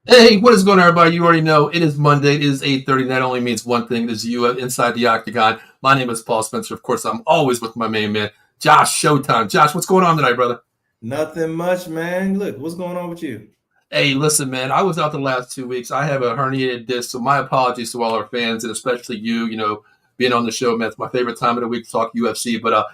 Hey, what is going on, everybody? You already know it is Monday. It is 8:30. That only means one thing. It is you inside the Octagon. My name is Paul Spencer. Of course, I'm always with my main man, Josh Showtime. Josh, what's going on tonight, brother? Nothing much, man. Look, what's going on with you? Hey, listen, man. I was out the last 2 weeks. I have a herniated disc, so my apologies to all our fans and especially you. Being on the show, man. It's my favorite time of the week to talk UFC. But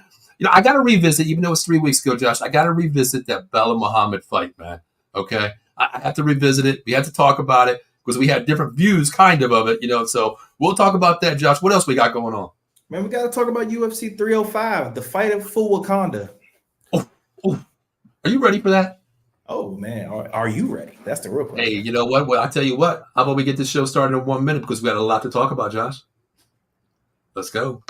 I got to revisit, even though it's 3 weeks ago, Josh. I got to revisit that Belal Muhammad fight, man. Okay, I have to revisit it. We have to talk about it because we had different views, kind of it. So we'll talk about that, Josh. What else we got going on? Man, we got to talk about UFC 305, the fight of full Wakanda. Oh, are you ready for that? Oh, man. Are you ready? That's the real question. Hey, you know what? Well, I tell you what. How about we get this show started in 1 minute because we got a lot to talk about, Josh. Let's go.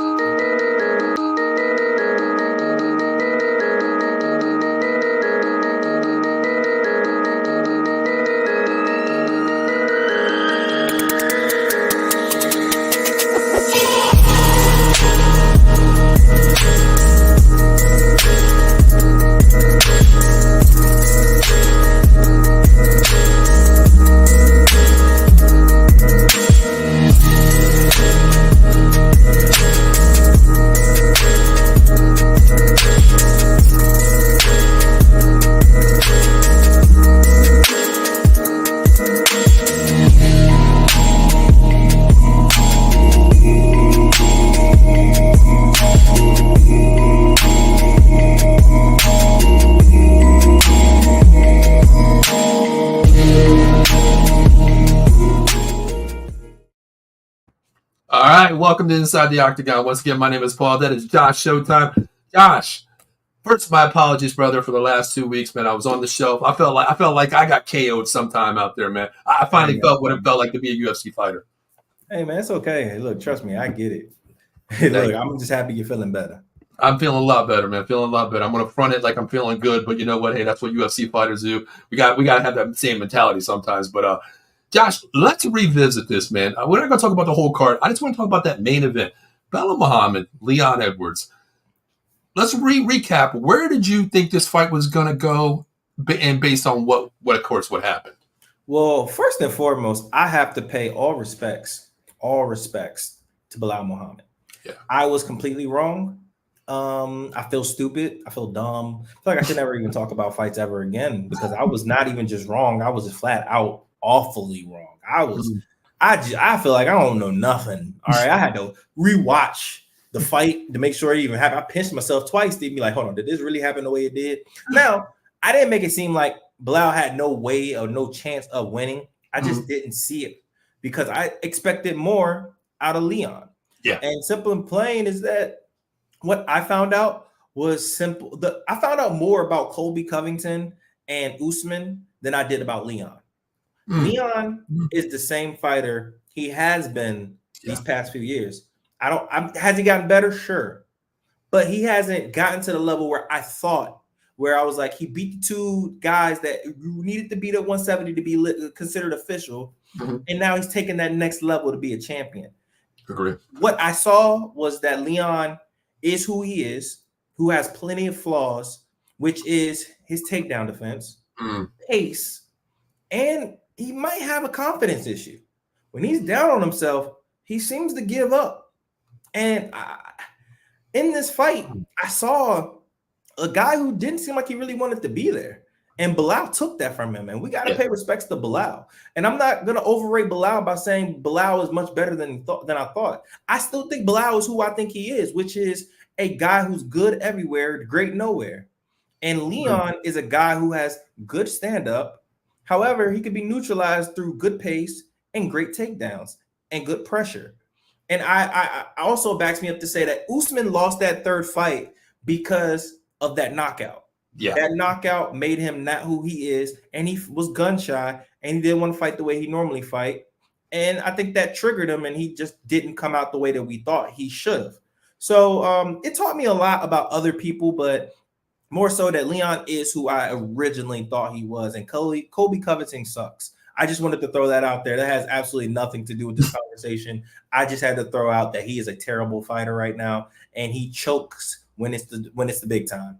All right, welcome to Inside the Octagon. Once again, my name is Paul. That is Josh Showtime. Josh, first, my apologies, brother, for the last 2 weeks, man. I was on the shelf. I felt like I got KO'd sometime out there, man. I finally felt what it felt like to be a UFC fighter. Hey, man, it's okay. Hey, look, trust me, I get it. Hey, look, I'm just happy you're feeling better. I'm feeling a lot better, man. Feeling a lot better. I'm gonna front it like I'm feeling good, but you know what? Hey, that's what UFC fighters do. We got to have that same mentality sometimes. But Josh, let's revisit this, man. We're not going to talk about the whole card. I just want to talk about that main event. Belal Muhammad, Leon Edwards. Let's recap. Where did you think this fight was going to go, and based on what happened? Well, first and foremost, I have to pay all respects to Belal Muhammad. Yeah. I was completely wrong. I feel stupid. I feel dumb. I feel like I should never even talk about fights ever again because I was not even just wrong. I was just flat out awfully wrong. I feel like I don't know nothing. All right. I had to rewatch the fight to make sure it even happened. I pinched myself twice to be like, hold on, did this really happen the way it did? Now, I didn't make it seem like Belal had no way or no chance of winning. I just didn't see it because I expected more out of Leon. Yeah. And simple and plain is that what I found out was simple. I found out more about Colby Covington and Usman than I did about Leon. Leon is the same fighter he has been these past few years. Has he gotten better? Sure. But he hasn't gotten to the level where I was like, he beat the two guys that needed to beat at 170 to be considered official. And now he's taking that next level to be a champion. Agree. What I saw was that Leon is who he is, who has plenty of flaws, which is his takedown defense, pace, and he might have a confidence issue. When he's down on himself, he seems to give up. And in this fight, I saw a guy who didn't seem like he really wanted to be there. And Belal took that from him. And we got to pay respects to Belal. And I'm not going to overrate Belal by saying Belal is much better than I thought. I still think Belal is who I think he is, which is a guy who's good everywhere, great nowhere. And Leon is a guy who has good stand-up. However, he could be neutralized through good pace and great takedowns and good pressure. And I also backs me up to say that Usman lost that third fight because of that knockout. Yeah. That knockout made him not who he is, and he was gun shy, and he didn't want to fight the way he normally fight. And I think that triggered him, and he just didn't come out the way that we thought he should have. So it taught me a lot about other people, but more so that Leon is who I originally thought he was, and Colby Covington sucks. I just wanted to throw that out there. That has absolutely nothing to do with this conversation. I just had to throw out that he is a terrible fighter right now, and he chokes when it's the big time.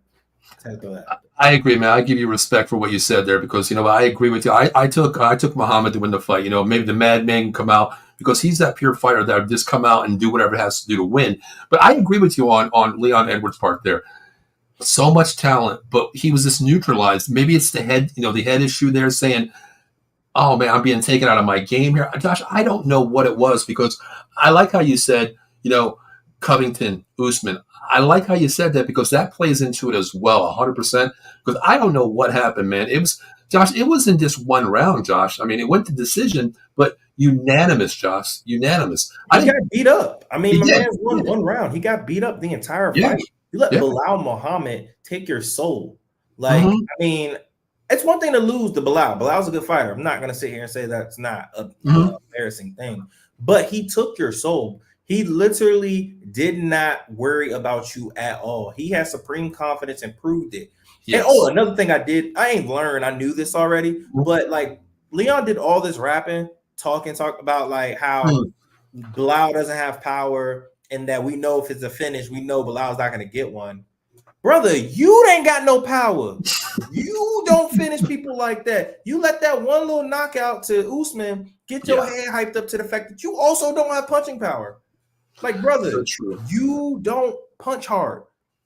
I agree, man. I give you respect for what you said there because I agree with you. I took Muhammad to win the fight. Maybe the madman can come out because he's that pure fighter that would just come out and do whatever it has to do to win. But I agree with you on Leon Edwards' part there. So much talent, but he was just neutralized. Maybe it's the head, the head issue there saying, "Oh man, I'm being taken out of my game here." Josh, I don't know what it was because I like how you said, Covington, Usman. I like how you said that because that plays into it as well, 100%. Because I don't know what happened, man. It was Josh. It wasn't just one round, Josh. I mean, it went to decision, but unanimous, Josh. Unanimous. He got beat up. I mean, my man won one round. He got beat up the entire fight. You let Belal Muhammad take your soul. Like, I mean, it's one thing to lose to Belal. Belal's a good fighter. I'm not going to sit here and say that's not an embarrassing thing. But he took your soul. He literally did not worry about you at all. He had supreme confidence and proved it. Yes. And another thing I ain't learned. I knew this already. But, like, Leon did all this rapping, talk about, like, how Belal doesn't have power and that we know if it's a finish, we know Belal's not going to get one. Brother, you ain't got no power. You don't finish people like that. You let that one little knockout to Usman get your head hyped up to the fact that you also don't have punching power. Like, brother, so you don't punch hard.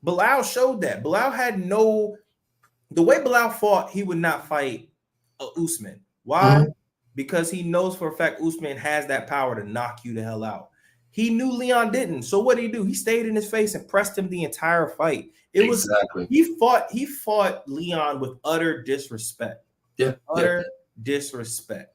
Belal showed that. Belal had the way Belal fought, he would not fight Usman. Why? Because he knows for a fact Usman has that power to knock you the hell out. He knew Leon didn't. So what did he do? He stayed in his face and pressed him the entire fight. He fought Leon with utter disrespect. Utter disrespect.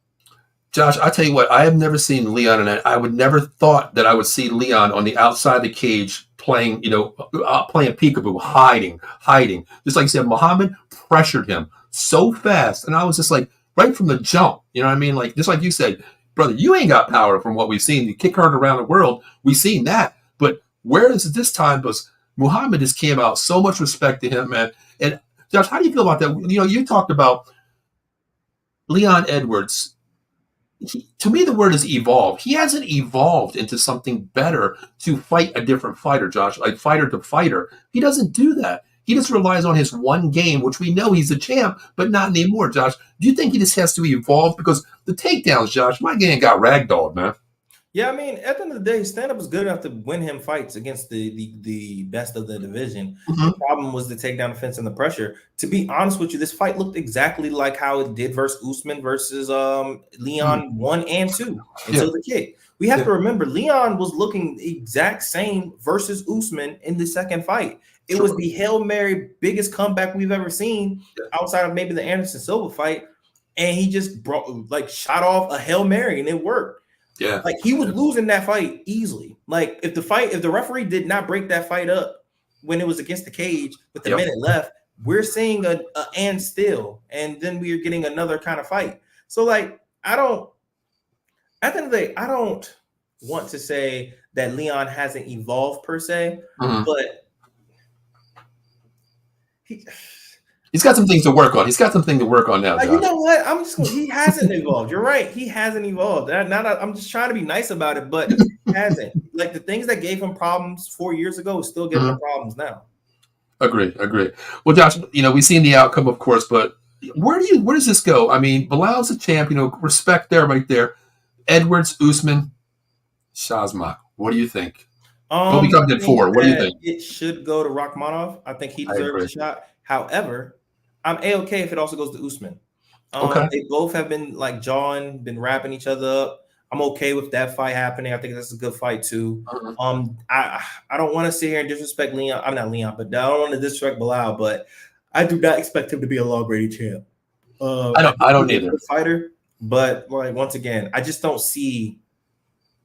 Josh, I tell you what, I have never seen Leon, and I would never thought that I would see Leon on the outside of the cage playing peekaboo, hiding. Just like you said, Muhammad pressured him so fast, and I was just like, right from the jump, you know what I mean? Like, just like you said, brother, you ain't got power from what we've seen. You kick hard around the world, we've seen that. But where is it this time? Because Muhammad just came out, so much respect to him, man. And Josh, how do you feel about that? You talked about Leon Edwards. To me, the word is evolved. He hasn't evolved into something better to fight a different fighter, Josh, like fighter to fighter. He doesn't do that. He just relies on his one game, which we know he's a champ, but not anymore, Josh. Do you think he just has to evolve? Because the takedowns, Josh, my game got ragdolled, man. Yeah, I mean, at the end of the day, stand-up is good enough to win him fights against the best of the division. The problem was the takedown defense and the pressure. To be honest with you, this fight looked exactly like how it did versus Usman versus Leon 1 and 2 until the kick. We have to remember, Leon was looking the exact same versus Usman in the second fight. It was the Hail Mary biggest comeback we've ever seen outside of maybe the Anderson Silva fight. And he just shot off a Hail Mary and it worked. Yeah. Like, he was losing that fight easily. Like, if the referee did not break that fight up when it was against the cage with the minute left, we're seeing a and still, and then we are getting another kind of fight. So, like, at the end of the day, I don't want to say that Leon hasn't evolved per se, but he's got some things to work on. He's got something to work on now, Josh. You know what? He hasn't evolved. You're right. He hasn't evolved. I'm just trying to be nice about it, but he hasn't. Like, the things that gave him problems 4 years ago is still giving him problems now. Agree. Well, Josh, we've seen the outcome, of course, but where does this go? I mean, Belal's a champ. Respect there, right there. Edwards, Usman, Shazmak. What do you think? Kobe Covington did 4. What do you think? It should go to Rakhmonov. I think he deserves a shot. However, I'm A-okay if it also goes to Usman. They both have been been wrapping each other up. I'm okay with that fight happening. I think that's a good fight too. I don't want to sit here and disrespect Leon. I'm not Leon, but I don't want to disrespect Belal. But I do not expect him to be a long-range champ. I don't either. Fighter, but once again, I just don't see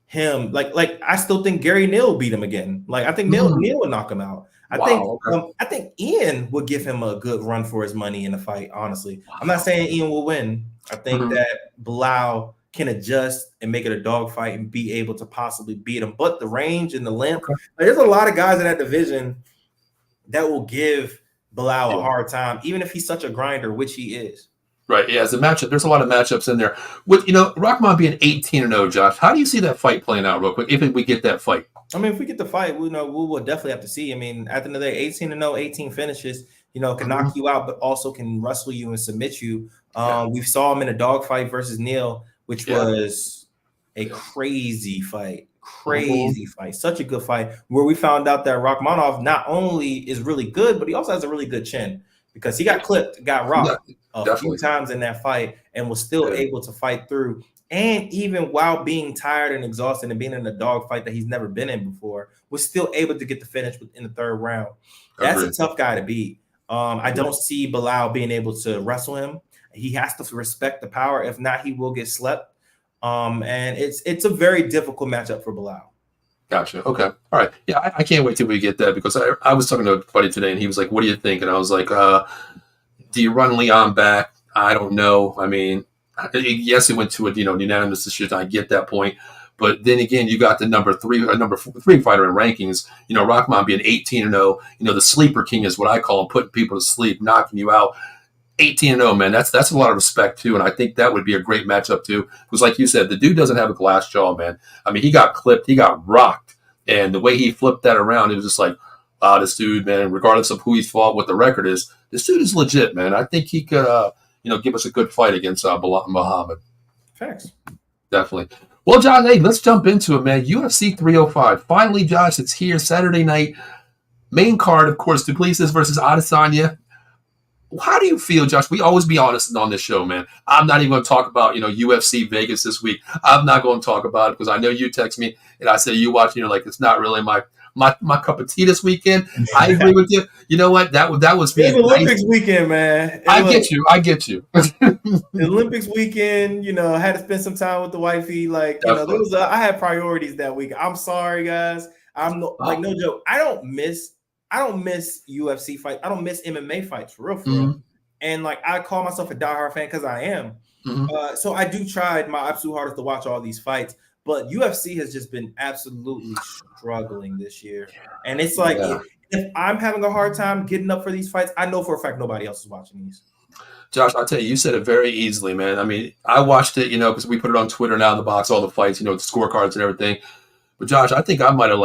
him. I still think Gary Neal beat him again. I think Neal would knock him out. I think Ian would give him a good run for his money in the fight, honestly. I'm not saying Ian will win. I think that Belal can adjust and make it a dogfight and be able to possibly beat him. But the range and the length, there's a lot of guys in that division that will give Belal a hard time, even if he's such a grinder, which he is. Right, yeah, as a matchup, there's a lot of matchups in there. With Rahman being 18-0, Josh, how do you see that fight playing out real quick if we get that fight? I mean, if we get the fight, we will definitely have to see. I mean, at the end of the day, 18-0, 18 finishes. can knock you out, but also can wrestle you and submit you. We saw him in a dogfight versus Neil, which was a crazy fight. Such a good fight, where we found out that Rachmanov not only is really good, but he also has a really good chin, because he got clipped, got rocked a few times in that fight, and was still able to fight through. And even while being tired and exhausted and being in a dogfight that he's never been in before, was still able to get the finish in the third round. That's a tough guy to beat. I don't see Belal being able to wrestle him. He has to respect the power. If not, he will get slept. And it's a very difficult matchup for Belal. Gotcha. Okay. All right. Yeah, I can't wait till we get that, because I was talking to a buddy today, and he was like, "What do you think?" And I was like, "Do you run Leon back? I don't know. I mean, yes, it went to a unanimous decision. I get that point, but then again, you got the number three fighter in rankings. Rahman being 18-0. The sleeper king is what I call him, putting people to sleep, knocking you out. 18-0, man. That's a lot of respect too, and I think that would be a great matchup too. Because, like you said, the dude doesn't have a glass jaw, man. I mean, he got clipped, he got rocked, and the way he flipped that around, it was just like, wow, this dude, man. Regardless of who he's fought, what the record is, this dude is legit, man. I think he could, give us a good fight against Muhammad. Thanks. Definitely. Well, Josh, hey, let's jump into it, man. UFC 305. Finally, Josh, it's here Saturday night. Main card, of course, DuPlesis versus Adesanya. How do you feel, Josh? We always be honest on this show, man. I'm not even going to talk about, UFC Vegas this week. I'm not going to talk about it, because I know you text me and I say you watch, like, it's not really my cup of tea this weekend. I agree with you. You know what? That was being Olympics weekend, man. I get you. The Olympics weekend, I had to spend some time with the wifey. Like, I had priorities that week. I'm sorry, guys. No joke. I don't miss UFC fights. I don't miss MMA fights, for real. And like, I call myself a diehard fan because I am. So I do try my absolute hardest to watch all these fights. But UFC has just been absolutely struggling this year. And it's like, if I'm having a hard time getting up for these fights, I know for a fact nobody else is watching these. Josh, I'll tell you, you said it very easily, man. I mean, I watched it, because we put it on Twitter now in the box, all the fights, the scorecards and everything. But Josh, I think I might have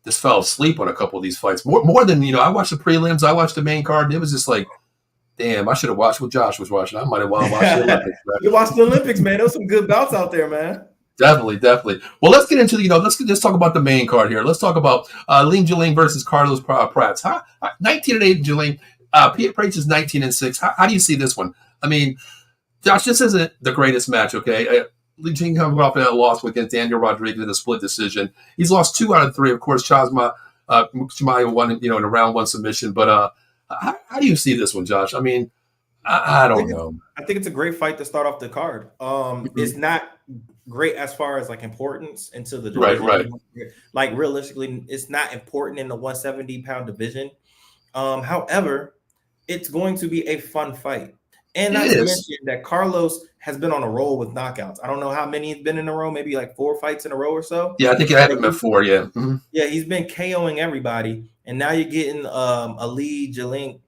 just fell asleep on a couple of these fights. More than, I watched the prelims, I watched the main card, and it was just like, damn, I should have watched what Josh was watching. I might have watched the Olympics. You watched the Olympics, man. There was some good bouts out there, man. Definitely. Well, let's get into let's just talk about the main card here. Let's talk about Ling Jiling versus Carlos Prats. 19-8 Jiling. Prats is 19-6. How do you see this one? I mean, Josh, this isn't the greatest match, okay? Ling Jiling coming off that loss against Daniel Rodriguez in a split decision. He's lost 2 out of 3. Of course, Chazma won, in a round 1 submission. But how do you see this one, Josh? I mean, I don't know. I think it's a great fight to start off the card. It's not great as far as importance into the division. Right. Like, realistically, it's not important in the 170-pound division. However, it's going to be a fun fight. And not to mention that Carlos has been on a roll with knockouts. I don't know how many he's been in a row, maybe 4 fights in a row or so. Yeah, I think I had him at 4, yeah. Yeah, he's been KOing everybody. And now you're getting Ali Jiling,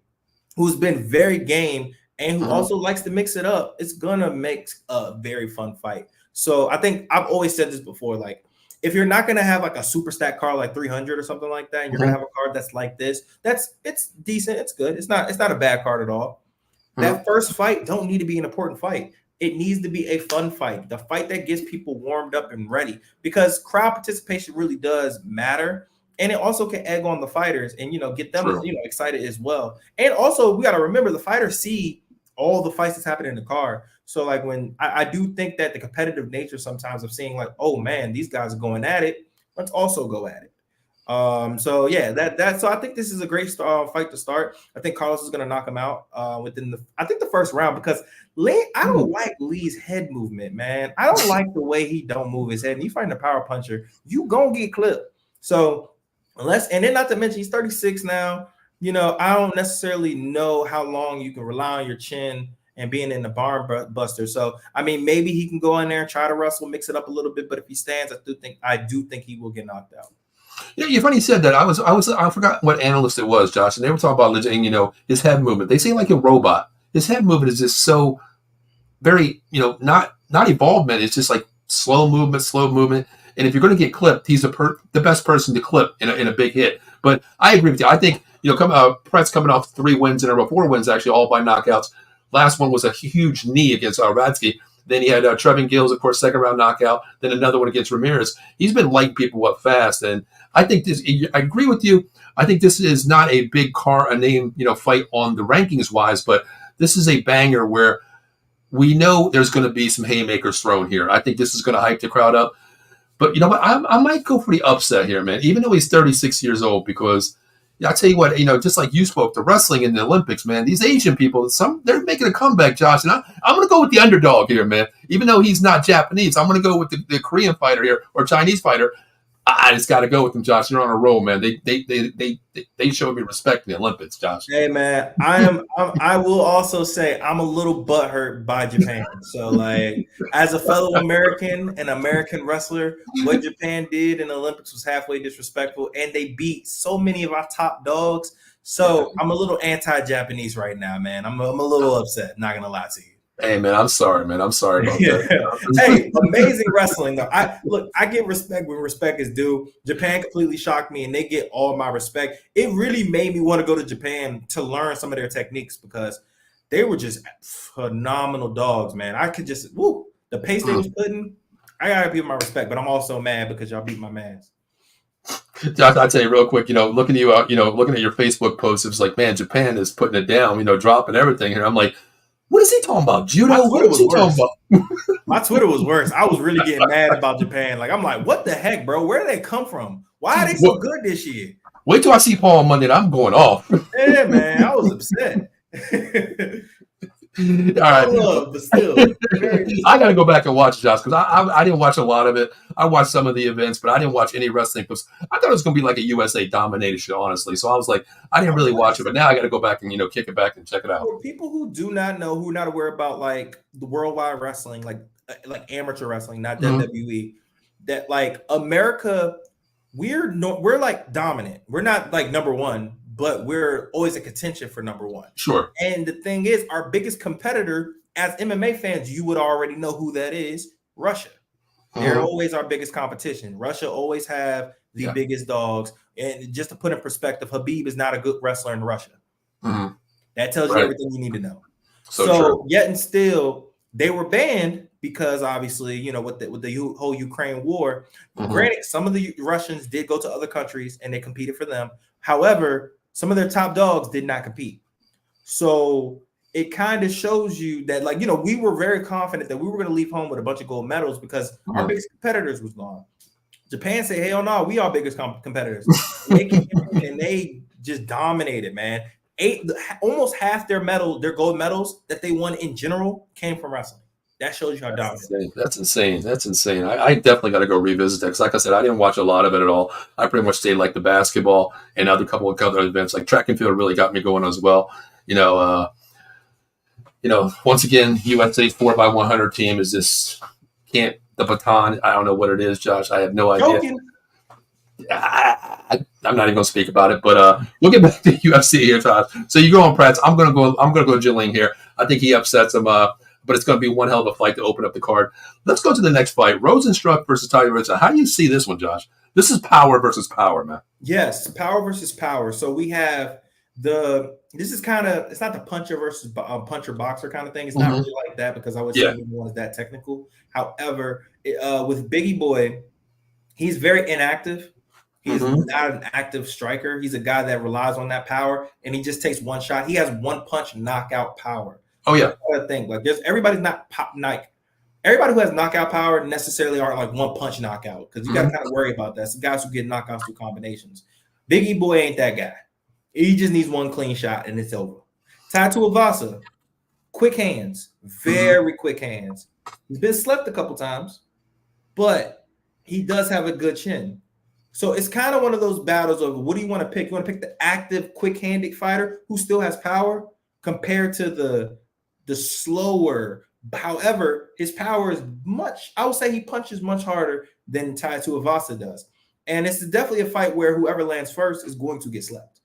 who's been very game and who also likes to mix it up. It's going to make a very fun fight. So I think I've always said this before, if you're not going to have a super stack card like 300 or something like that, and you're going to have a card that's like this, it's decent. It's good. It's not a bad card at all. That first fight don't need to be an important fight. It needs to be a fun fight, the fight that gets people warmed up and ready, because crowd participation really does matter. And it also can egg on the fighters and, get them, excited as well. And also, we got to remember, the fighters see all the fights that's happening in the card. So when I do think that the competitive nature sometimes of seeing oh man, these guys are going at it, let's also go at it. So I think this is a great fight to start. I think Carlos is going to knock him out within the first round, because I don't like Lee's head movement, man. I don't like the way he don't move his head. And you find a power puncher, you gonna get clipped. So and then not to mention he's 36 now. I don't necessarily know how long you can rely on your chin and being in the barn buster. So, I mean, maybe he can go in there and try to wrestle, mix it up a little bit. But if he stands, I do think he will get knocked out. Yeah, you're funny you said that. I forgot what analyst it was, Josh, and they were talking about legit, his head movement. They seem like a robot. His head movement is just so very, not evolvement. It's just like slow movement. And if you're going to get clipped, he's the best person to clip in a big hit. But I agree with you. I think, Pratt's coming off 3 wins in a row, 4 wins actually, all by knockouts. Last one was a huge knee against Radsky. Then he had Trevin Gills, of course, second round knockout. Then another one against Ramirez. He's been lighting people up fast, and I think this. I agree with you. I think this is not a big fight on the rankings wise, but this is a banger where we know there's going to be some haymakers thrown here. I think this is going to hype the crowd up. But you know what? I might go for the upset here, man. Even though he's 36 years old, because I tell you what, just like you spoke, the wrestling in the Olympics, man. These Asian people, they're making a comeback, Josh, and I'm going to go with the underdog here, man. Even though he's not Japanese, I'm going to go with the Korean fighter here or Chinese fighter. I just got to go with them, Josh. You're on a roll, man. They showed me respect in the Olympics, Josh. Hey, man, I will also say I'm a little butthurt by Japan. So, like, as a fellow American and American wrestler, what Japan did in the Olympics was halfway disrespectful, and they beat so many of our top dogs. So I'm a little anti-Japanese right now, man. I'm a little upset. Not gonna lie to you. Hey, man, I'm sorry, man. I'm sorry about that. Hey, amazing wrestling, though. I get respect when respect is due. Japan completely shocked me, and they get all my respect. It really made me want to go to Japan to learn some of their techniques because they were just phenomenal dogs, man. I could just, the pace they was putting, I got to give my respect, but I'm also mad because y'all beat my mans. Josh, I'll tell you real quick, looking at you out, looking at your Facebook posts, it was like, man, Japan is putting it down, dropping everything here. I'm like, what is he talking about? Judo? What is he talking about? My Twitter was worse. I was really getting mad about Japan. Like, I'm like, what the heck, bro? Where did they come from? Why are they so good this year? Wait till I see Paul on Monday and I'm going off. Yeah, man. I was upset. All right. But still. I got to go back and watch, Josh, because I didn't watch a lot of it. I watched some of the events, but I didn't watch any wrestling because I thought it was going to be like a USA dominated show, honestly. So I was like, I didn't really watch it, but now I got to go back and, kick it back and check it out. For people who do not know, who are not aware about like the worldwide wrestling, like amateur wrestling, not WWE, that like America, we're like dominant. We're not like number one, but we're always in contention for number one. Sure. And the thing is, our biggest competitor, as MMA fans, you would already know who that is, Russia. They're always our biggest competition. Russia always have the biggest dogs. And just to put in perspective, Khabib is not a good wrestler in Russia. That tells you everything you need to know. So yet and still, they were banned because obviously, with the whole Ukraine war, granted, some of the Russians did go to other countries and they competed for them. However, some of their top dogs did not compete. So it kind of shows you that, like, we were very confident that we were going to leave home with a bunch of gold medals because our biggest competitors was gone. Japan said, hell no, we are biggest competitors. They came in and they just dominated, man. Almost half their gold medals that they won in general came from wrestling. That shows you how dominant. That's insane. I definitely got to go revisit that because, like I said, I didn't watch a lot of it at all. I pretty much stayed like the basketball and couple of other events. Like track and field really got me going as well. Once again, USA's 4x100 team is just the baton. I don't know what it is, Josh. I have no idea. I'm not even going to speak about it, but we'll get back to UFC here, Josh. So you go on Pratt. I'm going to go Jillian here. I think he upsets him, but it's going to be one hell of a fight to open up the card. Let's go to the next fight. Rosenstruck versus Tyler Ritza. How do you see this one, Josh? This is power versus power, man. Yes, power versus power. So we have this is kind of, it's not the puncher versus puncher boxer kind of thing. It's not really like that because I would say one is that technical. However, with Biggie Boy, he's very inactive. He's not an active striker. He's a guy that relies on that power, and he just takes one shot. He has one punch knockout power. Oh yeah, I think like everybody's not everybody who has knockout power necessarily aren't like one punch knockout because you got to kind of worry about that. Some guys who get knockouts through combinations. Biggie Boy ain't that guy. He just needs one clean shot and it's over. Taito Avasa, quick hands, very quick hands. He's been slept a couple times, but he does have a good chin. So it's kind of one of those battles of what do you want to pick? You want to pick the active, quick-handed fighter who still has power compared to the slower. However, his power is I would say he punches much harder than Taito Avasa does. And it's definitely a fight where whoever lands first is going to get slept.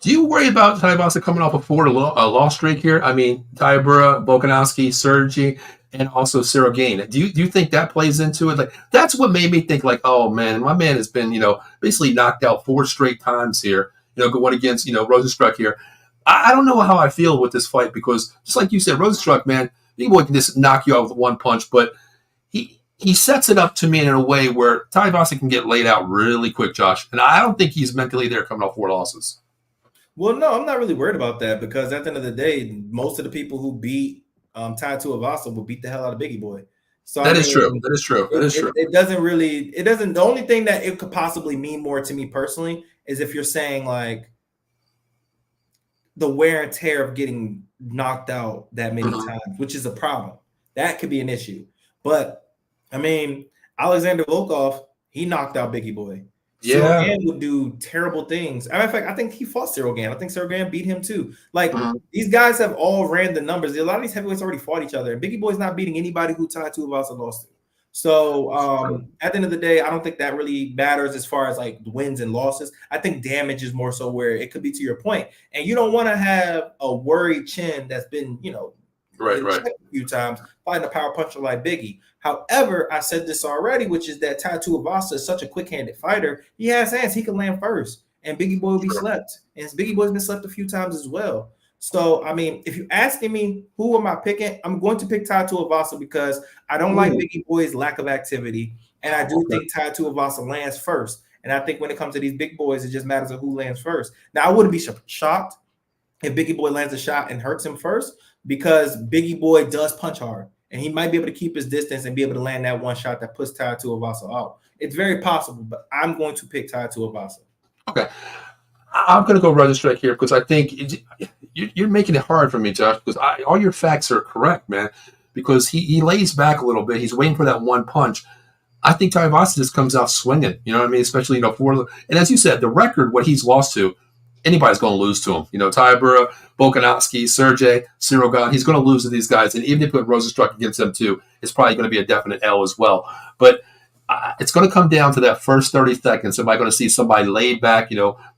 Do you worry about Taito Avasa coming off a loss streak here? I mean, Tybura, Volkanovski, Sergey, and also Cyril Gane. Do you think that plays into it? Like that's what made me think like, oh man, my man has been, basically knocked out 4 straight times here. going against, Rosenstruck here. I don't know how I feel with this fight because just like you said, Rosenstruck, man, Big Boy can just knock you out with one punch, but he sets it up to me in a way where Tuivasa can get laid out really quick, Josh. And I don't think he's mentally there coming off 4 losses. Well, no, I'm not really worried about that because at the end of the day, most of the people who beat Tai Tuivasa will beat the hell out of Biggie Boy. So that is true. That is true. That is true. It doesn't. The only thing that it could possibly mean more to me personally is if you're saying like the wear and tear of getting knocked out that many times, which is a problem. That could be an issue. But I mean, Alexander Volkov, he knocked out Biggie Boy. Yeah. Cyril Gane would do terrible things. As a matter of fact, I think he fought Cyril Gane. I think Cyril Gane beat him too. Like these guys have all ran the numbers. A lot of these heavyweights already fought each other. And Biggie Boy's not beating anybody who Tai Tuivasa lost to. So at the end of the day, I don't think that really matters as far as like wins and losses. I think damage is more so where it could be to your point. And you don't want to have a worried chin that's been, right. a few times fighting a power puncher like Biggie. However, I said this already, which is that Tai Tuivasa is such a quick-handed fighter. He has hands. He can land first. And Biggie Boy will be slept. And Biggie Boy's been slept a few times as well. So, I mean, if you're asking me who am I picking, I'm going to pick Tai Tuivasa because I don't like Biggie Boy's lack of activity. And I do think Tai Tuivasa lands first. And I think when it comes to these big boys, it just matters of who lands first. Now, I wouldn't be shocked if Biggie Boy lands a shot and hurts him first because Biggie Boy does punch hard. And he might be able to keep his distance and be able to land that one shot that puts Tai Tuivasa out. It's very possible, but I'm going to pick Tai Tuivasa. Okay. I'm going to go Rosenstruck here because I think you're making it hard for me, Josh, because all your facts are correct, man, because he lays back a little bit. He's waiting for that one punch. I think Tuivasa just comes out swinging, you know what I mean? Especially, and as you said, the record, what he's lost to, anybody's going to lose to him. Tybura, Volkanovski, Sergey, Cyril Gane, he's going to lose to these guys. And even if you put Rosenstruck against them too, it's probably going to be a definite L as well. But it's going to come down to that first 30 seconds. Am I going to see somebody laid back,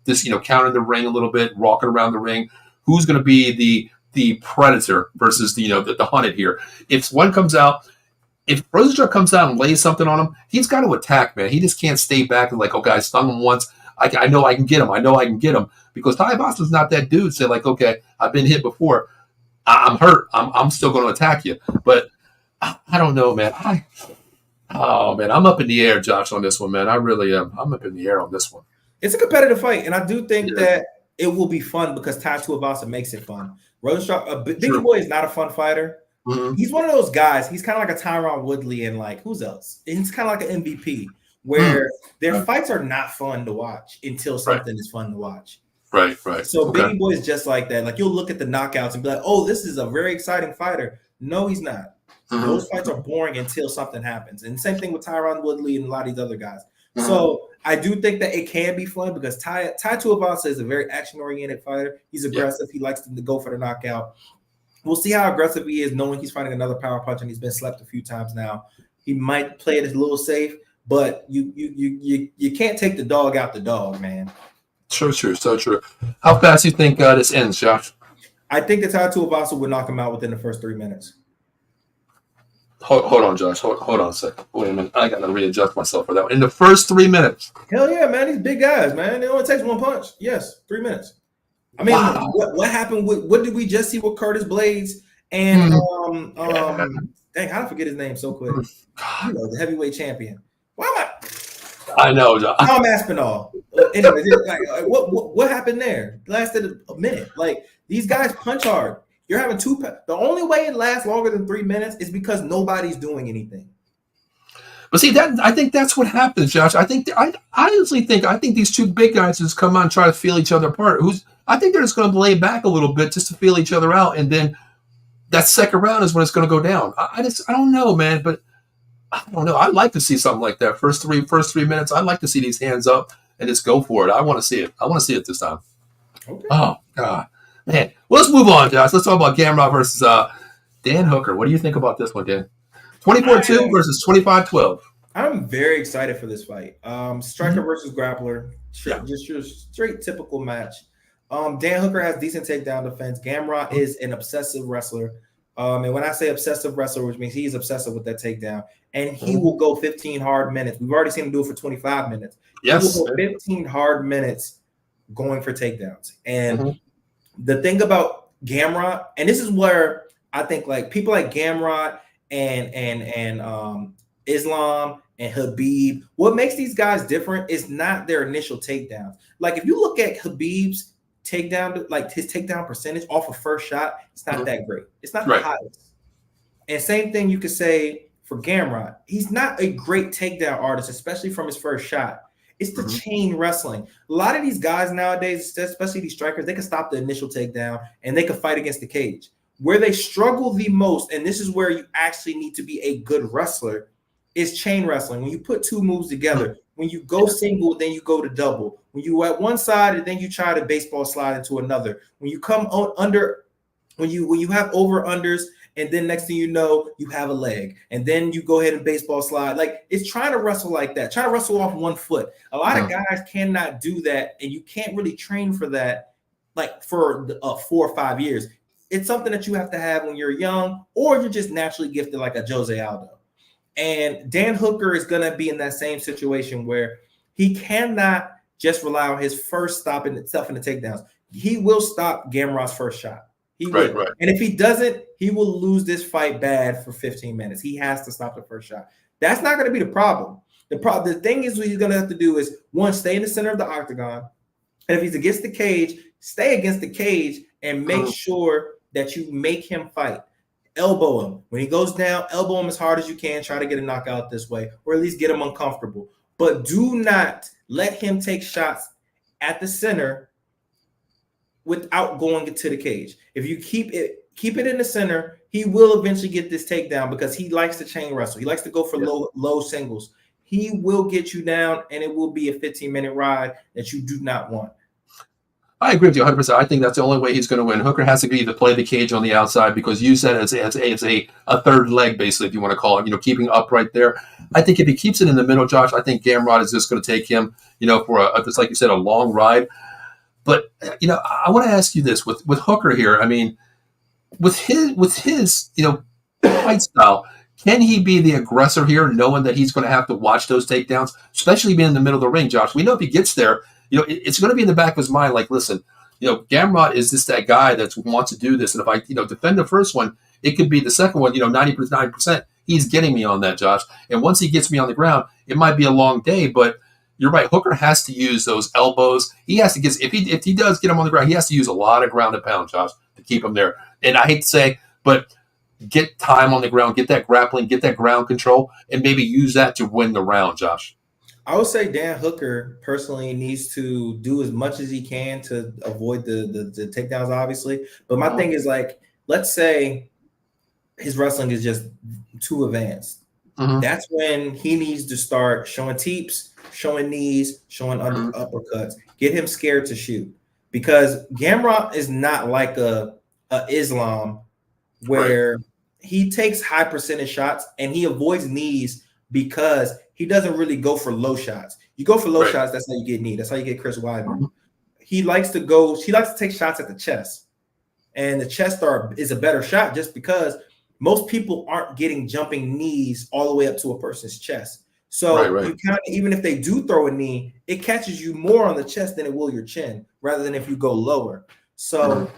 just, countering the ring a little bit, walking around the ring? Who's going to be the predator versus the hunted here? If one comes out, if Rosenstruck comes out and lays something on him, he's got to attack, man. He just can't stay back and like, okay, I stung him once. I know I can get him. I know I can get him. Because Tuivasa's not that dude. Say like, okay, I've been hit before. I'm hurt. I'm still going to attack you. But I don't know, man. I'm up in the air, Josh, on this one, man. I really am. I'm up in the air on this one. It's a competitive fight, and I do think that it will be fun because Tai Tuivasa makes it fun. Rosenstruck, Biggie Boy is not a fun fighter. Mm-hmm. He's one of those guys. He's kind of like a Tyron Woodley and like who's else? And he's kind of like an MVP where their fights are not fun to watch until something is fun to watch. Right. So Biggie Boy is just like that. Like you'll look at the knockouts and be like, "Oh, this is a very exciting fighter." No, he's not. Mm-hmm. Those fights are boring until something happens. And same thing with Tyron Woodley and a lot of these other guys. Mm-hmm. So I do think that it can be fun because Tai Tuivasa is a very action-oriented fighter. He's aggressive. He likes to go for the knockout. We'll see how aggressive he is, knowing he's fighting another power punch and he's been slept a few times now. He might play it as a little safe, but you can't take the dog out the dog, man. So true. How fast do you think this ends, Josh? I think that Tai Tuivasa would knock him out within the first 3 minutes. Hold on, Josh. Hold on a second. Wait a minute. I got to readjust myself for that one. In the first 3 minutes. Hell yeah, man. These big guys, man. It only takes one punch. Yes, 3 minutes. I mean, what happened with what did we just see with Curtis Blades and dang, how did I forget his name so quick? The heavyweight champion. Why am I know, John. Tom Aspinall. Anyways, what happened there? It lasted a minute. Like these guys punch hard. You're having the only way it lasts longer than 3 minutes is because nobody's doing anything. But see, I think that's what happens, Josh. I think these two big guys just come on and try to feel each other apart. I think they're just going to lay back a little bit just to feel each other out, and then that second round is when it's going to go down. I don't know, man, but I don't know. I'd like to see something like that. First three minutes, I'd like to see these hands up and just go for it. I want to see it. I want to see it this time. Okay. Oh God, man. Well, let's move on, Josh. Let's talk about Gamrot versus Dan Hooker. What do you think about this one, Dan? 24-2 versus 25-12. I'm very excited for this fight. Striker versus grappler. Just your straight typical match. Dan Hooker has decent takedown defense. Gamrot is an obsessive wrestler. And when I say obsessive wrestler, which means he's obsessive with that takedown, and he will go 15 hard minutes. We've already seen him do it for 25 minutes. Yes. He will go 15 hard minutes going for takedowns. And Mm-hmm. the thing about Gamrot, and this is where I think like people like Gamrot and Islam and Habib, what makes these guys different is not their initial takedowns. Like if you look at Habib's takedown, like his takedown percentage off of first shot, it's not that great. It's not the highest. And same thing you could say for Gamrot. He's not a great takedown artist, especially from his first shot. It's the chain wrestling. A lot of these guys nowadays, especially these strikers, they can stop the initial takedown and they can fight against the cage. Where they struggle the most, and this is where you actually need to be a good wrestler, is chain wrestling. When you put two moves together, when you go single, then you go to double. When you at one side, and then you try to baseball slide into another. When you come under, when you have over unders, and then next thing you know, you have a leg, and then you go ahead and baseball slide. Like it's trying to wrestle like that, trying to wrestle off one foot. A lot of guys cannot do that, and you can't really train for that, like for 4 or 5 years. It's something that you have to have when you're young, or you're just naturally gifted, like a Jose Aldo. And Dan Hooker is gonna be in that same situation where he cannot just rely on his first stopping itself in the takedowns. He will stop Gamrot's first shot. He will. Right. And if he doesn't, he will lose this fight bad for 15 minutes. He has to stop the first shot. That's not going to be the problem. The thing is, what he's going to have to do is, one, stay in the center of the octagon. And if he's against the cage, stay against the cage and make sure that you make him fight. Elbow him. When he goes down, elbow him as hard as you can. Try to get a knockout this way, or at least get him uncomfortable. But do not let him take shots at the center without going to the cage. If you keep it in the center, he will eventually get this takedown because he likes to chain wrestle. He likes to go for low singles. He will get you down, and it will be a 15-minute ride that you do not want. I agree with you 100%. I think that's the only way he's going to win. Hooker has to either play the cage on the outside, because you said as a third leg, basically, if you want to call it, keeping upright there. I think if he keeps it in the middle, Josh, I think Gamrot is just going to take him, for just like you said, a long ride. But I want to ask you this with Hooker here. I mean, with his fight style, can he be the aggressor here, knowing that he's going to have to watch those takedowns, especially being in the middle of the ring, Josh? We know if he gets there, it's going to be in the back of his mind, like, listen, Gamrot is just that guy that wants to do this, and if I defend the first one, it could be the second one. 90%, he's getting me on that, Josh. And once he gets me on the ground, it might be a long day, but you're right. Hooker has to use those elbows. He has to get, if he does get him on the ground, he has to use a lot of ground and pound, Josh, to keep him there. And I hate to say, but get time on the ground, get that grappling, get that ground control, and maybe use that to win the round, Josh. I would say Dan Hooker personally needs to do as much as he can to avoid the takedowns, obviously. But my thing is, like, let's say his wrestling is just too advanced. That's when he needs to start showing teeps, showing knees, showing uppercuts. Get him scared to shoot, because Gamrot is not like a Islam where he takes high percentage shots and he avoids knees because he doesn't really go for low shots. You go for low shots, that's how you get knee. That's how you get Chris Weidman. He likes to take shots at the chest, and the chest is a better shot just because most people aren't getting jumping knees all the way up to a person's chest. So you kind of, even if they do throw a knee, it catches you more on the chest than it will your chin, rather than if you go lower. So,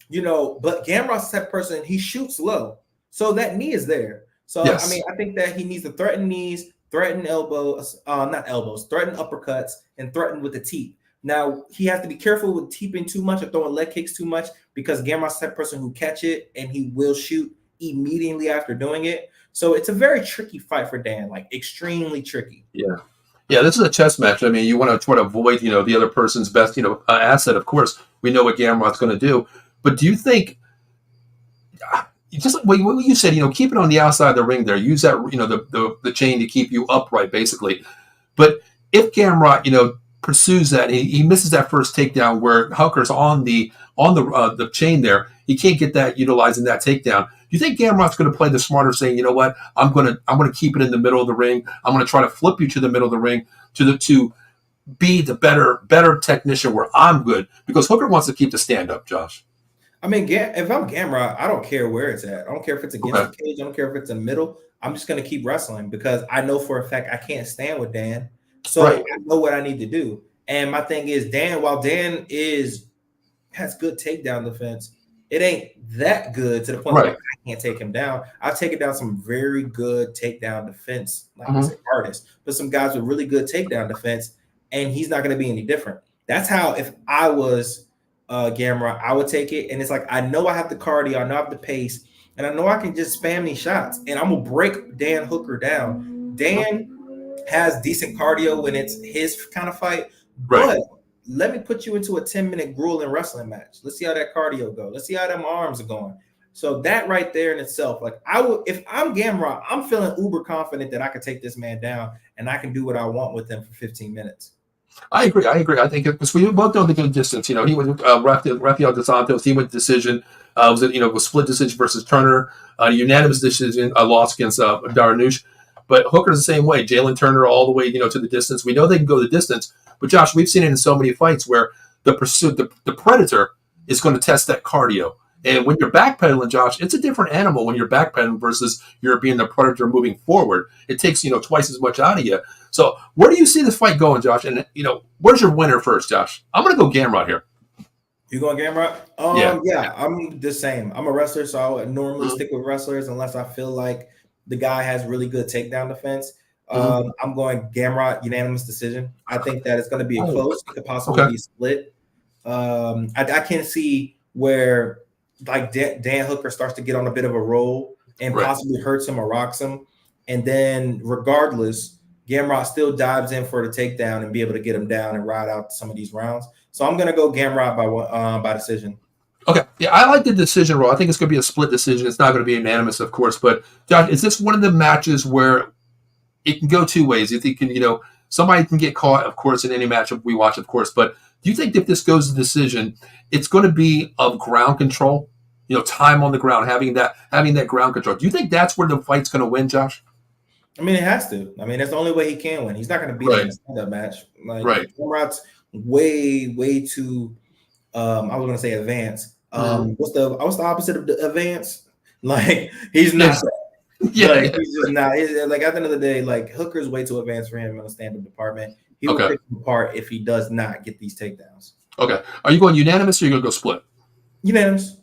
but Gamrot's the type of person, he shoots low. So that knee is there. So, I mean, I think that he needs to threaten knees, threaten elbows, threaten uppercuts, and threaten with the teep. Now, he has to be careful with teeping too much or throwing leg kicks too much, because Gamrot's the type of person who catch it and he will shoot immediately after doing it. So it's a very tricky fight for Dan, like extremely tricky. Yeah, this is a chess match. I mean, you want to try to avoid, the other person's best, asset. Of course, we know what Gamrot's going to do. But do you think, just like what you said, keep it on the outside of the ring there, use that, the chain to keep you upright, basically. But if Gamrot, pursues that, he misses that first takedown where Hooker's on the chain there, he can't get that, utilizing that takedown. Do you think Gamrot's going to play the smarter, saying, you know what, I'm going to keep it in the middle of the ring. I'm going to try to flip you to the middle of the ring to be the better technician where I'm good, because Hooker wants to keep the stand up, Josh. I mean, if I'm Gamrot, I don't care where it's at. I don't care if it's against the cage. I don't care if it's in the middle. I'm just going to keep wrestling, because I know for a fact I can't stand with Dan. So I know what I need to do. And my thing is, while Dan has good takedown defense, it ain't that good to the point where I can't take him down. I've taken down some very good takedown defense, like I said, artists, but some guys with really good takedown defense, and he's not going to be any different. That's how, if I was Gamrot, I would take it. And it's like, I know I have the cardio, I know I have the pace, and I know I can just spam these shots, and I'm going to break Dan Hooker down. Dan has decent cardio when it's his kind of fight, but let me put you into a 10-minute grueling wrestling match. Let's see how that cardio goes. Let's see how them arms are going. So that right there in itself, like, I would, if I'm Gamrot, I'm feeling uber confident that I can take this man down and I can do what I want with him for 15 minutes. I agree. I think because we both know the good distance. He went Rafael dos Santos. He went decision. Was split decision versus Turner. Unanimous decision. Loss against Darnouche. But Hooker's the same way. Jalen Turner all the way to the distance. We know they can go the distance. But Josh, we've seen it in so many fights where the predator is going to test that cardio. And when you're backpedaling, Josh, it's a different animal when you're backpedaling versus you're being the predator moving forward. It takes, twice as much out of you. So where do you see this fight going, Josh? And, where's your winner first, Josh? I'm going to go Gamrot here. You going Gamrot? Yeah, I'm the same. I'm a wrestler, so I would normally stick with wrestlers unless I feel like the guy has really good takedown defense. I'm going Gamrot, unanimous decision. I think that it's going to be a close. It could possibly be split. I can see where, like, Dan Hooker starts to get on a bit of a roll and possibly hurts him or rocks him. And then regardless, Gamrot still dives in for the takedown and be able to get him down and ride out some of these rounds. So I'm going to go Gamrot by decision. Okay. Yeah, I like the decision role. I think it's going to be a split decision. It's not going to be unanimous, of course. But, Josh, is this one of the matches where it can go two ways? If you can, somebody can get caught, of course, in any matchup we watch, of course. But do you think if this goes to decision, it's going to be of ground control? Time on the ground, having that ground control. Do you think that's where the fight's going to win, Josh? I mean, it has to. I mean, that's the only way he can win. He's not going to beat him in a stand-up match. Like, Gamrot's way too. I was going to say advanced. What's the opposite of the advance? Like, he's not. He's just not. Like, at the end of the day, like, Hooker's way too advanced for him in the stand-up department. He will pick him apart if he does not get these takedowns. Okay. Are you going unanimous or are you going to go split? Unanimous.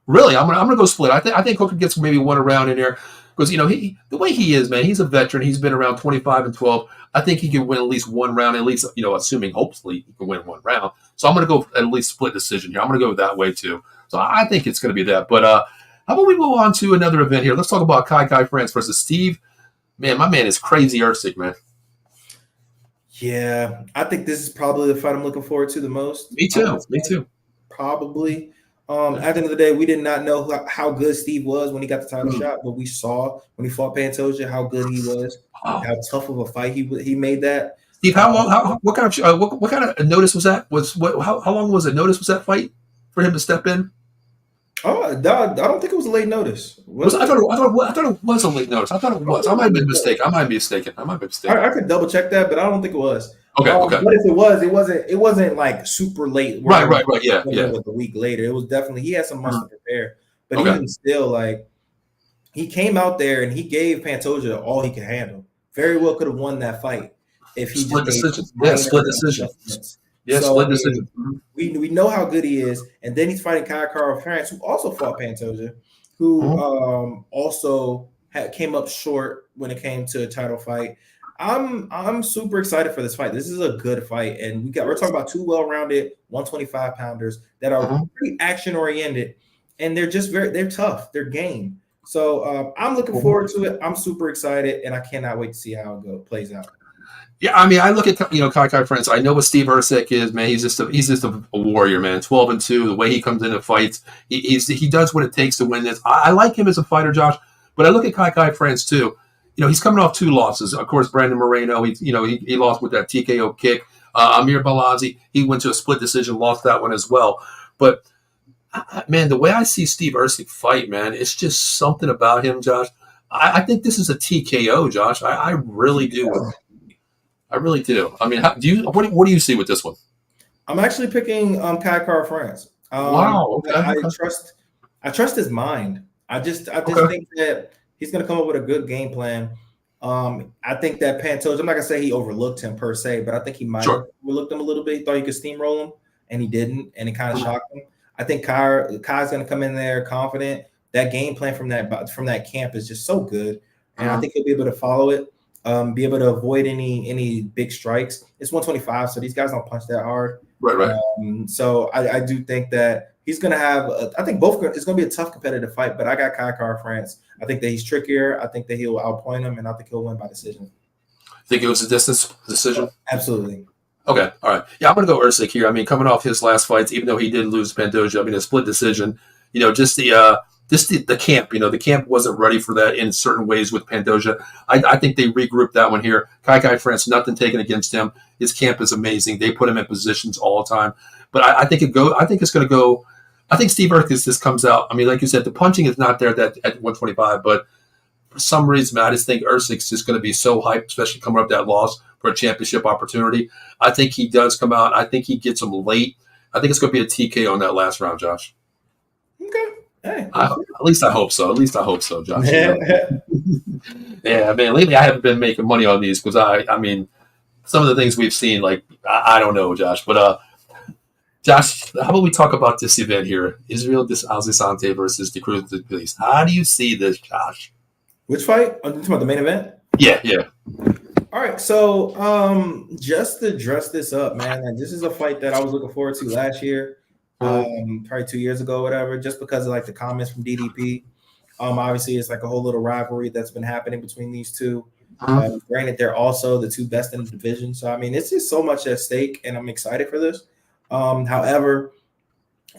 Really, I'm gonna go split. I think Hooker gets maybe one around in there because the way he is, man, he's a veteran. He's been around 25-12. I think he can win at least one round, at least assuming hopefully he can win one round. So I'm gonna go at least split decision here. I'm gonna go that way too. So I think it's gonna be that. But how about we move on to another event here? Let's talk about Kai France versus Steve. Man, my man is crazy Ersic, man. Yeah, I think this is probably the fight I'm looking forward to the most. Me too. Probably. At the end of the day, we did not know how good Steve was when he got the title shot, but we saw when he fought Pantoja how good he was, how tough of a fight he made that. Steve, how long? What kind of notice was that? How long was it? Notice was that fight for him to step in? Oh, I don't think it was a late notice. I thought it was a late notice. I thought it was. I might be mistaken. I could double check that, but I don't think it was. Okay. But if it was, it wasn't like super late. Right. Yeah. It was a week later. It was definitely, he had some months to prepare, but even still, like, he came out there and he gave Pantoja all he could handle. Very well could have won that fight if he split decision. Split decision. We know how good he is, and then he's fighting Kai France, who also fought Pantoja, who also came up short when it came to a title fight. I'm super excited for this fight. This is a good fight, and we're talking about two well-rounded 125-pounders that are pretty action-oriented, and they're tough. They're game. So I'm looking forward to it. I'm super excited, and I cannot wait to see how it plays out. Yeah, I mean, I look at Kai France. I know what Steve Ersic is, man. He's just a warrior, man. 12-2. The way he comes into fights, he does what it takes to win this. I like him as a fighter, Josh. But I look at Kai France too. He's coming off two losses. Of course, Brandon Moreno. He lost with that TKO kick. Amir Balazi, he went to a split decision, lost that one as well. But man, the way I see Steve Ersic fight, man, it's just something about him, Josh. I think this is a TKO, Josh. I really do. I really do. I mean, what do you see with this one? I'm actually picking Kai France. Wow. Okay. I trust his mind. I just think that he's going to come up with a good game plan. I think that Pantoja, I'm not gonna say he overlooked him per se, but I think he might have overlooked him a little bit. He thought he could steamroll him, and he didn't, and it kind of shocked him. I think Kai's gonna come in there confident. That game plan from that camp is just so good, and I think he'll be able to follow it, be able to avoid any big strikes. It's 125, so these guys don't punch that hard. Right. So I do think that he's going to have. I think it's going to be a tough competitive fight, but I got Kai France. I think that he's trickier. I think that he'll outpoint him, and I think he'll win by decision. Think it was a distance decision? Absolutely. Okay, all right. Yeah, I'm going to go Usyk here. I mean, coming off his last fights, even though he did lose Pantoja, I mean, a split decision. Just the camp. The camp wasn't ready for that in certain ways with Pantoja. I think they regrouped that one here. Kai France, nothing taken against him. His camp is amazing. They put him in positions all the time. But I think it's going to go. I think Steve Urkel just comes out. I mean, like you said, the punching is not there at 125, but for some reason, man, I just think Usyk's just going to be so hyped, especially coming up that loss for a championship opportunity. I think he does come out. I think he gets him late. I think it's going to be a TKO in that last round, Josh. Okay. Hey, at least I hope so. Josh. Yeah, I mean, lately I haven't been making money on these because I mean, some of the things we've seen, like I don't know, Josh. But Josh, how about we talk about this event here? Israel Adesanya versus DuPlesis. How do you see this, Josh? Which fight? Are you talking about the main event? Yeah. All right, so just to dress this up, man, and this is a fight that I was looking forward to last year. Probably 2 years ago, whatever, just because of like the comments from DDP. Obviously, it's like a whole little rivalry that's been happening between these two. Granted, they're also the two best in the division. So, I mean, it's just so much at stake, and I'm excited for this. However,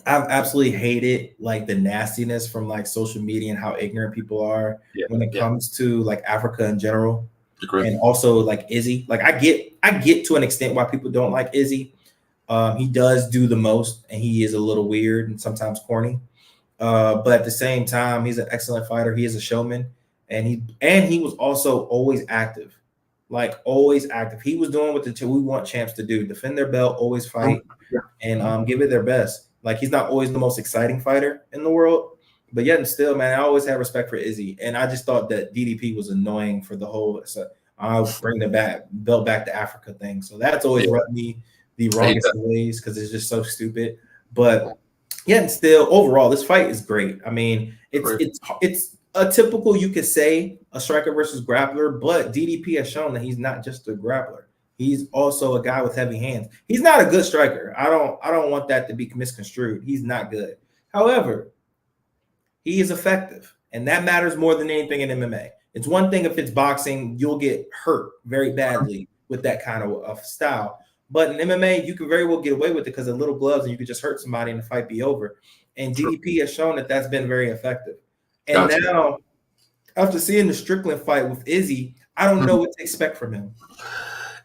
I've absolutely hated like the nastiness from like social media and how ignorant people are when it comes to like Africa in general. And also like Izzy. Like I get to an extent why people don't like Izzy. He does do the most, and he is a little weird and sometimes corny. But at the same time, he's an excellent fighter. He is a showman, and he was also always active, like always active. He was doing what we want champs to do: defend their belt, always fight, and give it their best. Like he's not always the most exciting fighter in the world, but yet and still, man, I always have respect for Izzy, and I just thought that DDP was annoying for the whole. I'll bring the belt back to Africa thing. So that's always rubbed me the wrongest ways because it's just so stupid. But yeah, and still overall, this fight is great. I mean, it's a typical, you could say, a striker versus grappler, but DDP has shown that he's not just a grappler. He's also a guy with heavy hands. He's not a good striker. I don't want that to be misconstrued. He's not good. However, he is effective, and that matters more than anything in MMA. It's one thing if it's boxing, you'll get hurt very badly with that kind of style. But in MMA, you can very well get away with it because of little gloves and you could just hurt somebody and the fight be over. And DDP has shown that that's been very effective. And now, after seeing the Strickland fight with Izzy, I don't know what to expect from him.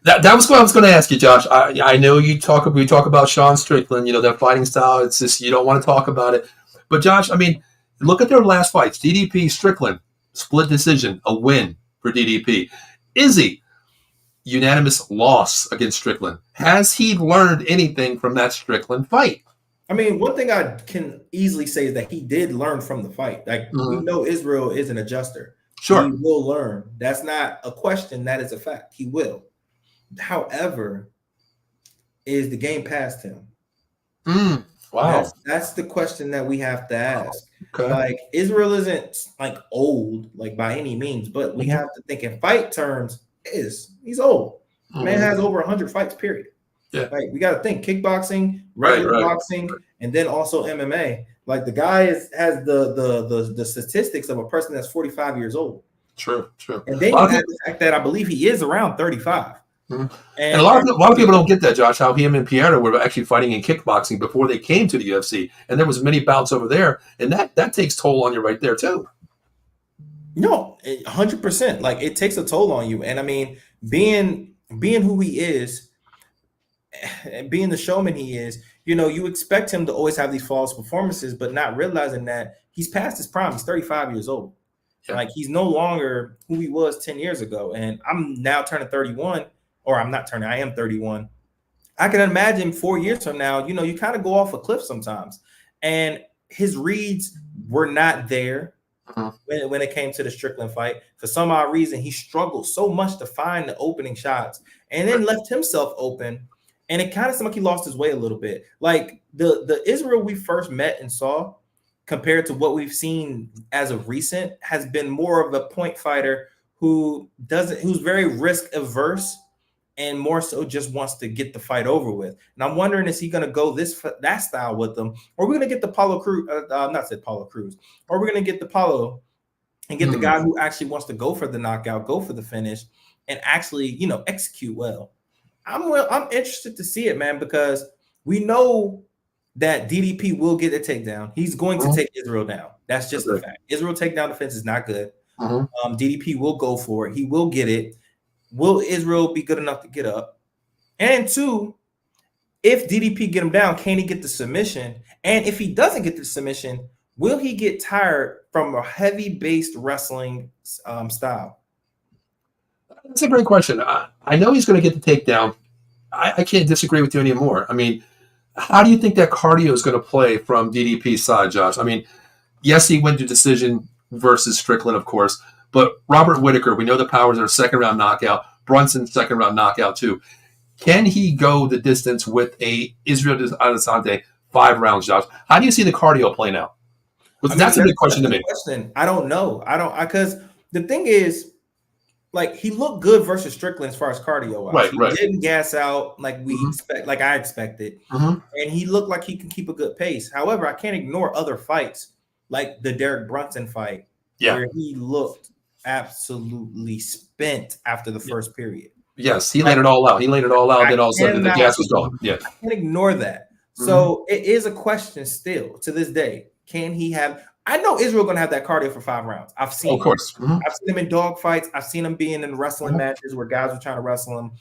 That was what I was going to ask you, Josh. I know we talk about Sean Strickland, that fighting style. It's just you don't want to talk about it. But Josh, I mean, look at their last fights. DDP, Strickland, split decision, a win for DDP. Izzy, unanimous loss against Strickland. Has he learned anything from that Strickland fight? I mean, one thing I can easily say is that he did learn from the fight. Like, we know Israel is an adjuster. Sure. He will learn. That's not a question. That is a fact. He will. However, is the game past him? Wow. That's the question that we have to ask. Okay. Like, Israel isn't like old, like by any means, but we have to think in fight terms. He's old. Man has over 100 fights, period. Yeah. Like, we got to think kickboxing, regular boxing, and then also MMA. Like, the guy has the statistics of a person that's 45 years old. True. And then you have the fact that I believe he is around 35. And a lot of people don't get that, Josh, how him and Pierre were actually fighting in kickboxing before they came to the UFC. And there was many bouts over there. And that takes toll on you right there, too. No, 100%. Like, it takes a toll on you. And I mean, being who he is, being the showman he is, you expect him to always have these flawless performances, but not realizing that he's past his prime. He's 35 years old. Yeah. Like, he's no longer who he was 10 years ago. And I'm now turning 31, or I'm not turning, I am 31. I can imagine 4 years from now, you kind of go off a cliff sometimes. And his reads were not there when it came to the Strickland fight. For some odd reason, he struggled so much to find the opening shots and then left himself open. And it kind of seemed like he lost his way a little bit. Like the Israel we first met and saw compared to what we've seen as of recent has been more of a point fighter who's very risk averse and more so just wants to get the fight over with. And I'm wondering, is he going to go that style with them, or are we going to get the Paulo Cruz? Paulo Cruz, or are we going to get the Paulo and get the guy who actually wants to go for the knockout, go for the finish, and actually, execute well? I'm interested to see it, man, because we know that DDP will get a takedown. He's going to take Israel down. That's just a fact. Israel takedown defense is not good. DDP will go for it. He will get it. Will Israel be good enough to get up? And two, if DDP get him down, can he get the submission? And if he doesn't get the submission, will he get tired from a heavy-based wrestling style? That's a great question. I know he's going to get the takedown. I can't disagree with you anymore. I mean, how do you think that cardio is going to play from DDP's side, Josh? I mean, yes, he went to decision versus Strickland, of course, but Robert Whittaker, we know the powers are second-round knockout. Brunson, second-round knockout, too. Can he go the distance with a Israel Adesanya 5 rounds, Josh? How do you see the cardio playing out? That's a big question to me. I don't know. Because the thing is, like, he looked good versus Strickland as far as cardio. Right. He didn't gas out like I expected. And he looked like he can keep a good pace. However, I can't ignore other fights, like the Derek Brunson fight, where he looked absolutely spent after the first period. Yes, he laid it all out. Then all of a sudden the gas was gone. Yeah. I can't ignore that. So it is a question still to this day. Can he have? I know Israel going to have that cardio for 5 rounds. I've seen, of course. I've seen him in dog fights. I've seen him being in wrestling matches where guys were trying to wrestle him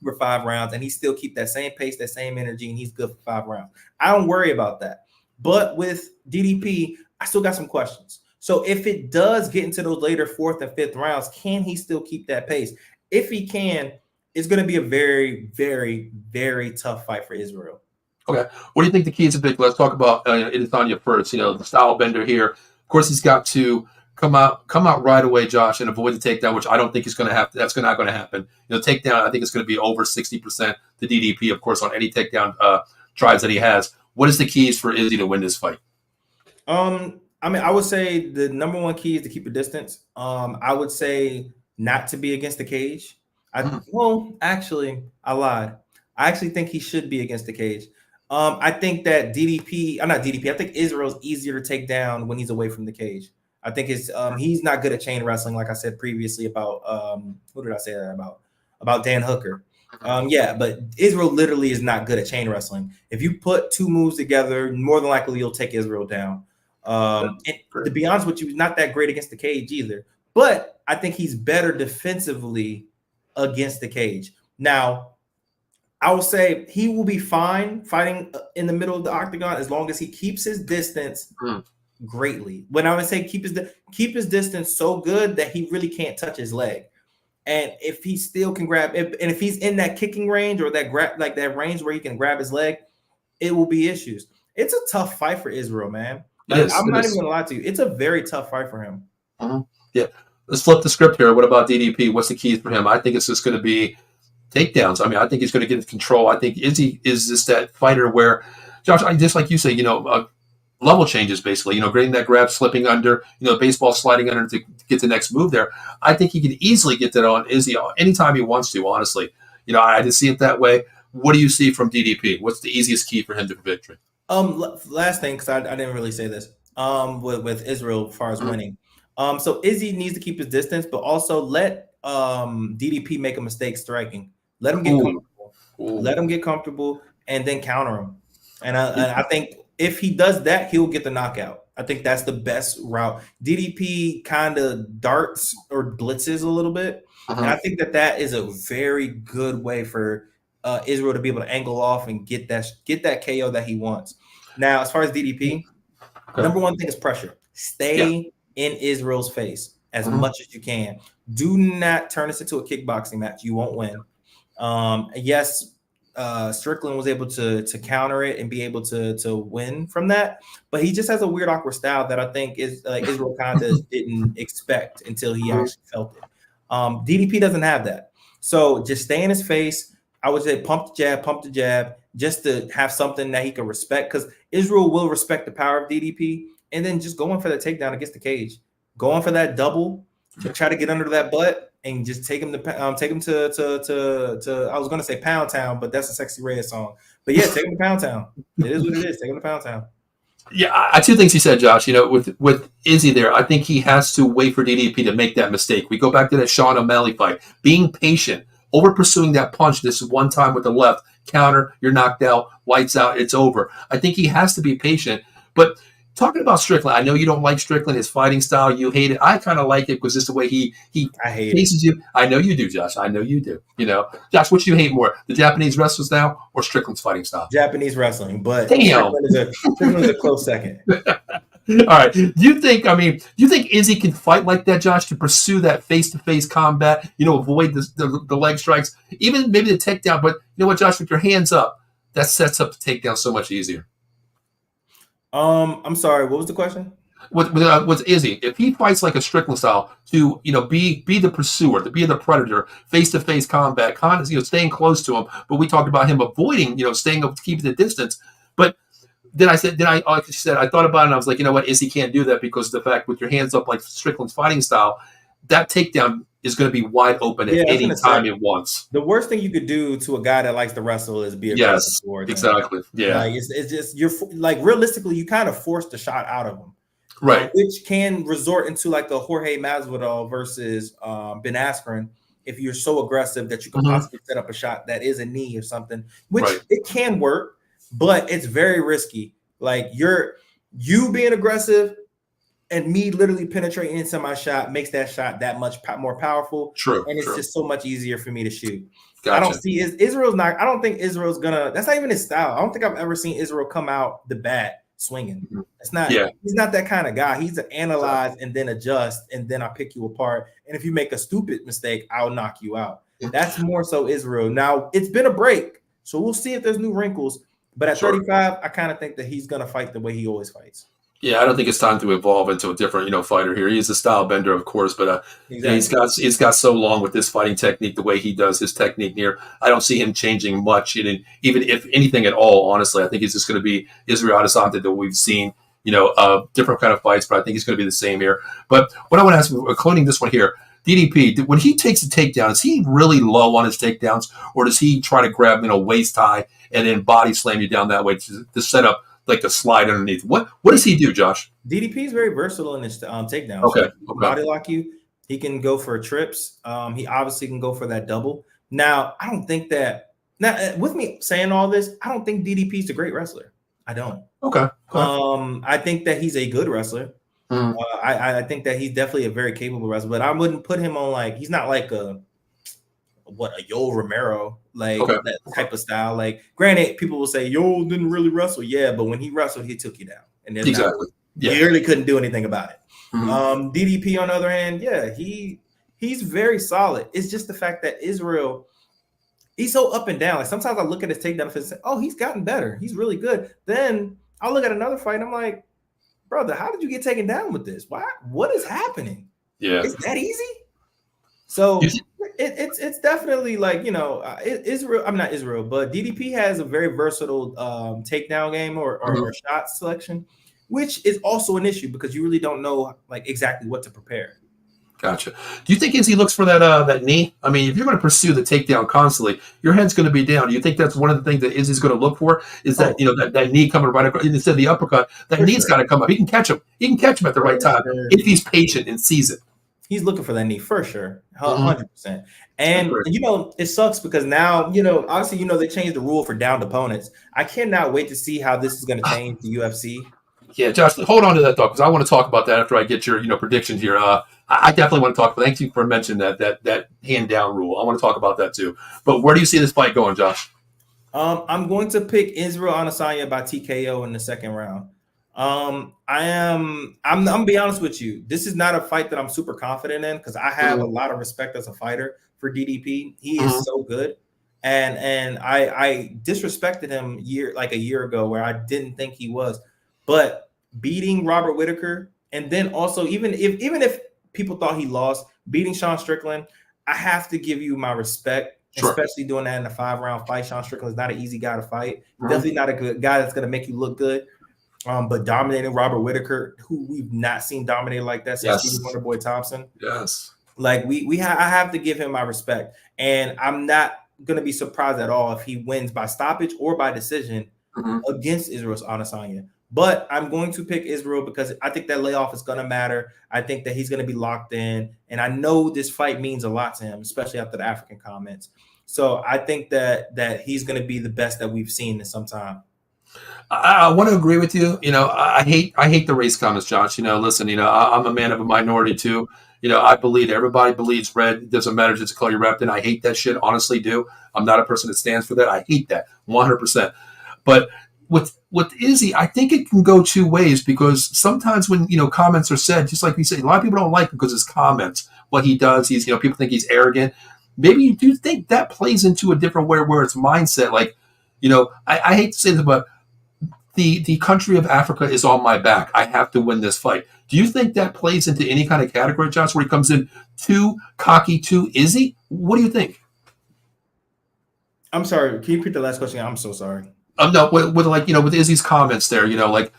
for 5 rounds, and he still keep that same pace, that same energy, and he's good for 5 rounds. I don't worry about that. But with DDP, I still got some questions. So if it does get into those later 4th and 5th rounds, can he still keep that pace? If he can, it's going to be a very, very, very tough fight for Israel. Okay. What do you think the key is? Let's talk about Adesanya first. The style bender here. Of course, he's got to come out right away, Josh, and avoid the takedown, which I don't think is going to happen. That's not going to happen. Takedown, I think it's going to be over 60% to DDP, of course, on any takedown tries that he has. What is the keys for Izzy to win this fight? I would say the number one key is to keep a distance. I would say not to be against the cage. Actually, I lied. I actually think he should be against the cage. I think that I think Israel's easier to take down when he's away from the cage. I think he's not good at chain wrestling, like I said previously about who did I say that about? About Dan Hooker. But Israel literally is not good at chain wrestling. If you put 2 moves together, more than likely you'll take Israel down. And to be honest with you, he's not that great against the cage either. But I think he's better defensively against the cage. Now, I will say he will be fine fighting in the middle of the octagon as long as he keeps his distance greatly. When I would say keep his distance so good that he really can't touch his leg. And if he still can grab it, and if he's in that kicking range or that that range where he can grab his leg, it will be issues. It's a tough fight for Israel, man. I'm not even gonna lie to you. It's a very tough fight for him. Yeah. Let's flip the script here. What about DDP? What's the keys for him? I think it's just going to be takedowns. I mean, I think he's going to get control. I think Izzy is just that fighter where, Josh, just like you say, level changes basically. Getting that grab, slipping under, baseball sliding under to get the next move there. I think he can easily get that on Izzy anytime he wants to. Honestly, I just see it that way. What do you see from DDP? What's the easiest key for him to victory? Last thing, because I didn't really say this. With Israel as far as winning. So Izzy needs to keep his distance, but also let DDP make a mistake striking. Let him get comfortable. Let him get comfortable, and then counter him. And I think if he does that, he'll get the knockout. I think that's the best route. DDP kind of darts or blitzes a little bit, and I think that is a very good way for Israel to be able to angle off and get that KO that he wants. Now, as far as DDP, number one thing is pressure. Stay in Israel's face as much as you can. Do not turn this into a kickboxing match. You won't win. Yes, Strickland was able to counter it and be able to win from that. But he just has a weird, awkward style that I think is Israel kind of didn't expect until he actually felt it. DDP doesn't have that. So just stay in his face. I would say pump the jab, just to have something that he can respect, because Israel will respect the power of DDP, and then just going for the takedown against the cage, going for that double to try to get under that butt and just take him to I was going to say Pound Town, but that's a Sexy Red song. But yeah, take him to Pound Town. It is what it is. Take him to Pound Town. Yeah, two things he said, Josh. With Izzy there, I think he has to wait for DDP to make that mistake. We go back to that Sean O'Malley fight. Being patient, over pursuing that punch. This is one time with the left counter, you're knocked out, lights out, it's over. I think he has to be patient. But talking about Strickland, I know you don't like Strickland, his fighting style, you hate it. I kind of like it because just the way he faces you. I know you do, Josh. I know you do. Josh, which do you hate more, the Japanese wrestlers now or Strickland's fighting style? Japanese wrestling, but Strickland is a close second. All right. Do you think Izzy can fight like that, Josh, to pursue that face-to-face combat, avoid the leg strikes, even maybe the takedown? But you know what, Josh, with your hands up, that sets up the takedown so much easier. I'm sorry, what was the question? With Izzy, if he fights like a Strickland style to, be the pursuer, to be the predator, face-to-face combat, staying close to him, but we talked about him avoiding, staying up, keeping the distance. But like you said, I thought about it and I was like, you know what, Izzy can't do that because of the fact with your hands up like Strickland's fighting style, that takedown is going to be wide open at any time it wants. The worst thing you could do to a guy that likes to wrestle is be aggressive towards him. Exactly. Yeah. It's just, you're like, realistically, you kind of forced the shot out of him. Right. Which can resort into like a Jorge Masvidal versus Ben Askren if you're so aggressive that you can possibly set up a shot that is a knee or something, which it can work. But it's very risky. Like you being aggressive and me literally penetrating into my shot makes that shot that much more powerful. True. And it's just so much easier for me to shoot. Gotcha. I don't see Israel's not. I don't think Israel's gonna. That's not even his style. I don't think I've ever seen Israel come out the bat swinging. It's not. Yeah. He's not that kind of guy. He's an analyze and then adjust and then I pick you apart. And if you make a stupid mistake, I'll knock you out. That's more so Israel. Now it's been a break, so we'll see if there's new wrinkles. But at 35, I kind of think that he's going to fight the way he always fights. Yeah, I don't think it's time to evolve into a different, fighter here. He is a style bender, of course, but exactly. he's got so long with this fighting technique, the way he does his technique here. I don't see him changing much, even if anything at all. Honestly, I think he's just going to be Israel Adesanya that we've seen, different kind of fights, but I think he's going to be the same here. But what I want to ask, including this one here, DDP, when he takes a takedown, is he really low on his takedowns, or does he try to grab, waist high and then body slam you down that way to set up like a slide underneath? What does he do, Josh? DDP is very versatile in his takedown. Okay. Body lock you. He can go for trips. He obviously can go for that double. Now, I don't think that. Now, with me saying all this, I don't think DDP is a great wrestler. I don't. Okay. I think that he's a good wrestler. I think that he's definitely a very capable wrestler, but I wouldn't put him on he's not like a Yoel Romero, that type of style. Like, granted, people will say Yoel didn't really wrestle, but when he wrestled, he took you down, and exactly, you really couldn't do anything about it. DDP, on the other hand, he's very solid. It's just the fact that Israel, he's so up and down. Like, sometimes I look at his takedown and say, "Oh, he's gotten better. He's really good." Then I'll look at another fight, and I'm like, brother, how did you get taken down with this? Why? What is happening? Yeah, is that easy? So it's definitely Israel. I'm not Israel, but DDP has a very versatile takedown game or shot selection, which is also an issue because you really don't know exactly what to prepare. Gotcha. Do you think Izzy looks for that knee? I mean, if you're going to pursue the takedown constantly, your head's going to be down. Do you think that's one of the things that Izzy's going to look for? Is that that knee coming right across instead of the uppercut? That knee's got to come up. He can catch him. He can catch him at the right time if he's patient and sees it. He's looking for that knee for sure, 100%. And it sucks because now obviously they changed the rule for downed opponents. I cannot wait to see how this is going to change the UFC. Yeah, Josh, hold on to that thought because I want to talk about that after I get your predictions here. I definitely want to talk. Thank you for mentioning that hand down rule. I want to talk about that too. But where do you see this fight going, Josh? I'm going to pick Israel Adesanya by TKO in the second round. I'm gonna be honest with you. This is not a fight that I'm super confident in because I have a lot of respect as a fighter for DDP. He is so good. and I disrespected him a year ago where I didn't think he was, but beating Robert Whittaker, and then also even if people thought he lost, beating Sean Strickland, I have to give you my respect, Sure. especially doing that in a 5-round fight. Sean Strickland is not an easy guy to fight. Definitely not a good guy that's going to make you look good. But dominating Robert Whittaker, who we've not seen dominate like that since Steve Wonderboy Thompson. Yes. Like I have to give him my respect, and I'm not going to be surprised at all if he wins by stoppage or by decision against Israel Adesanya. But I'm going to pick Israel because I think that layoff is going to matter. I think that he's going to be locked in, and I know this fight means a lot to him, especially after the African comments. So I think that he's going to be the best that we've seen in some time. I want to agree with you. I hate the race comments, Josh. Listen, I'm a man of a minority too. I believe everybody believes red. It doesn't matter just to call you rep. And I hate that shit. Honestly, do. I'm not a person that stands for that. I hate that 100%. But with Izzy, I think it can go two ways because sometimes when comments are said, just like we say, a lot of people don't like him because his comments, what he does. He's people think he's arrogant. Maybe you do think that plays into a different way where it's mindset. Like, I hate to say this, but the country of Africa is on my back. I have to win this fight. Do you think that plays into any kind of category, Josh, where he comes in too cocky, too Izzy? What do you think? I'm sorry. Can you repeat the last question? I'm so sorry. No, with Izzy's comments there, like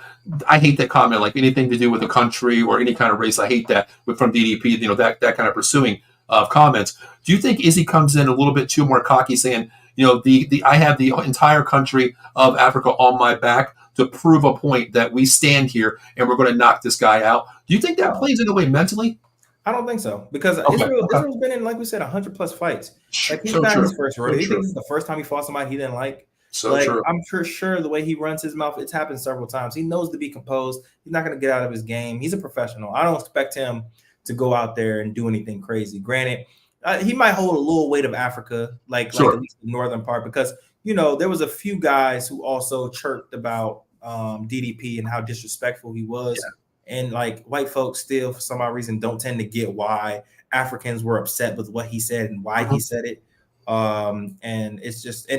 I hate that comment, like anything to do with a country or any kind of race. I hate that from DDP, that kind of pursuing of comments. Do you think Izzy comes in a little bit too more cocky, saying, I have the entire country of Africa on my back to prove a point that we stand here and we're going to knock this guy out? Do you think that plays in a way mentally? I don't think so because Israel's been in, like we said, 100+ fights. Like he's not his first rodeo. He thinks it's the first time he fought somebody he didn't like. True. I'm sure the way he runs his mouth, it's happened several times. He knows to be composed. He's not going to get out of his game. He's a professional. I don't expect him to go out there and do anything crazy. Granted, he might hold a little weight of Africa, like at least the northern part, because there was a few guys who also chirped about DDP and how disrespectful he was, and like white folks still for some odd reason don't tend to get why Africans were upset with what he said and why he said it. And it's just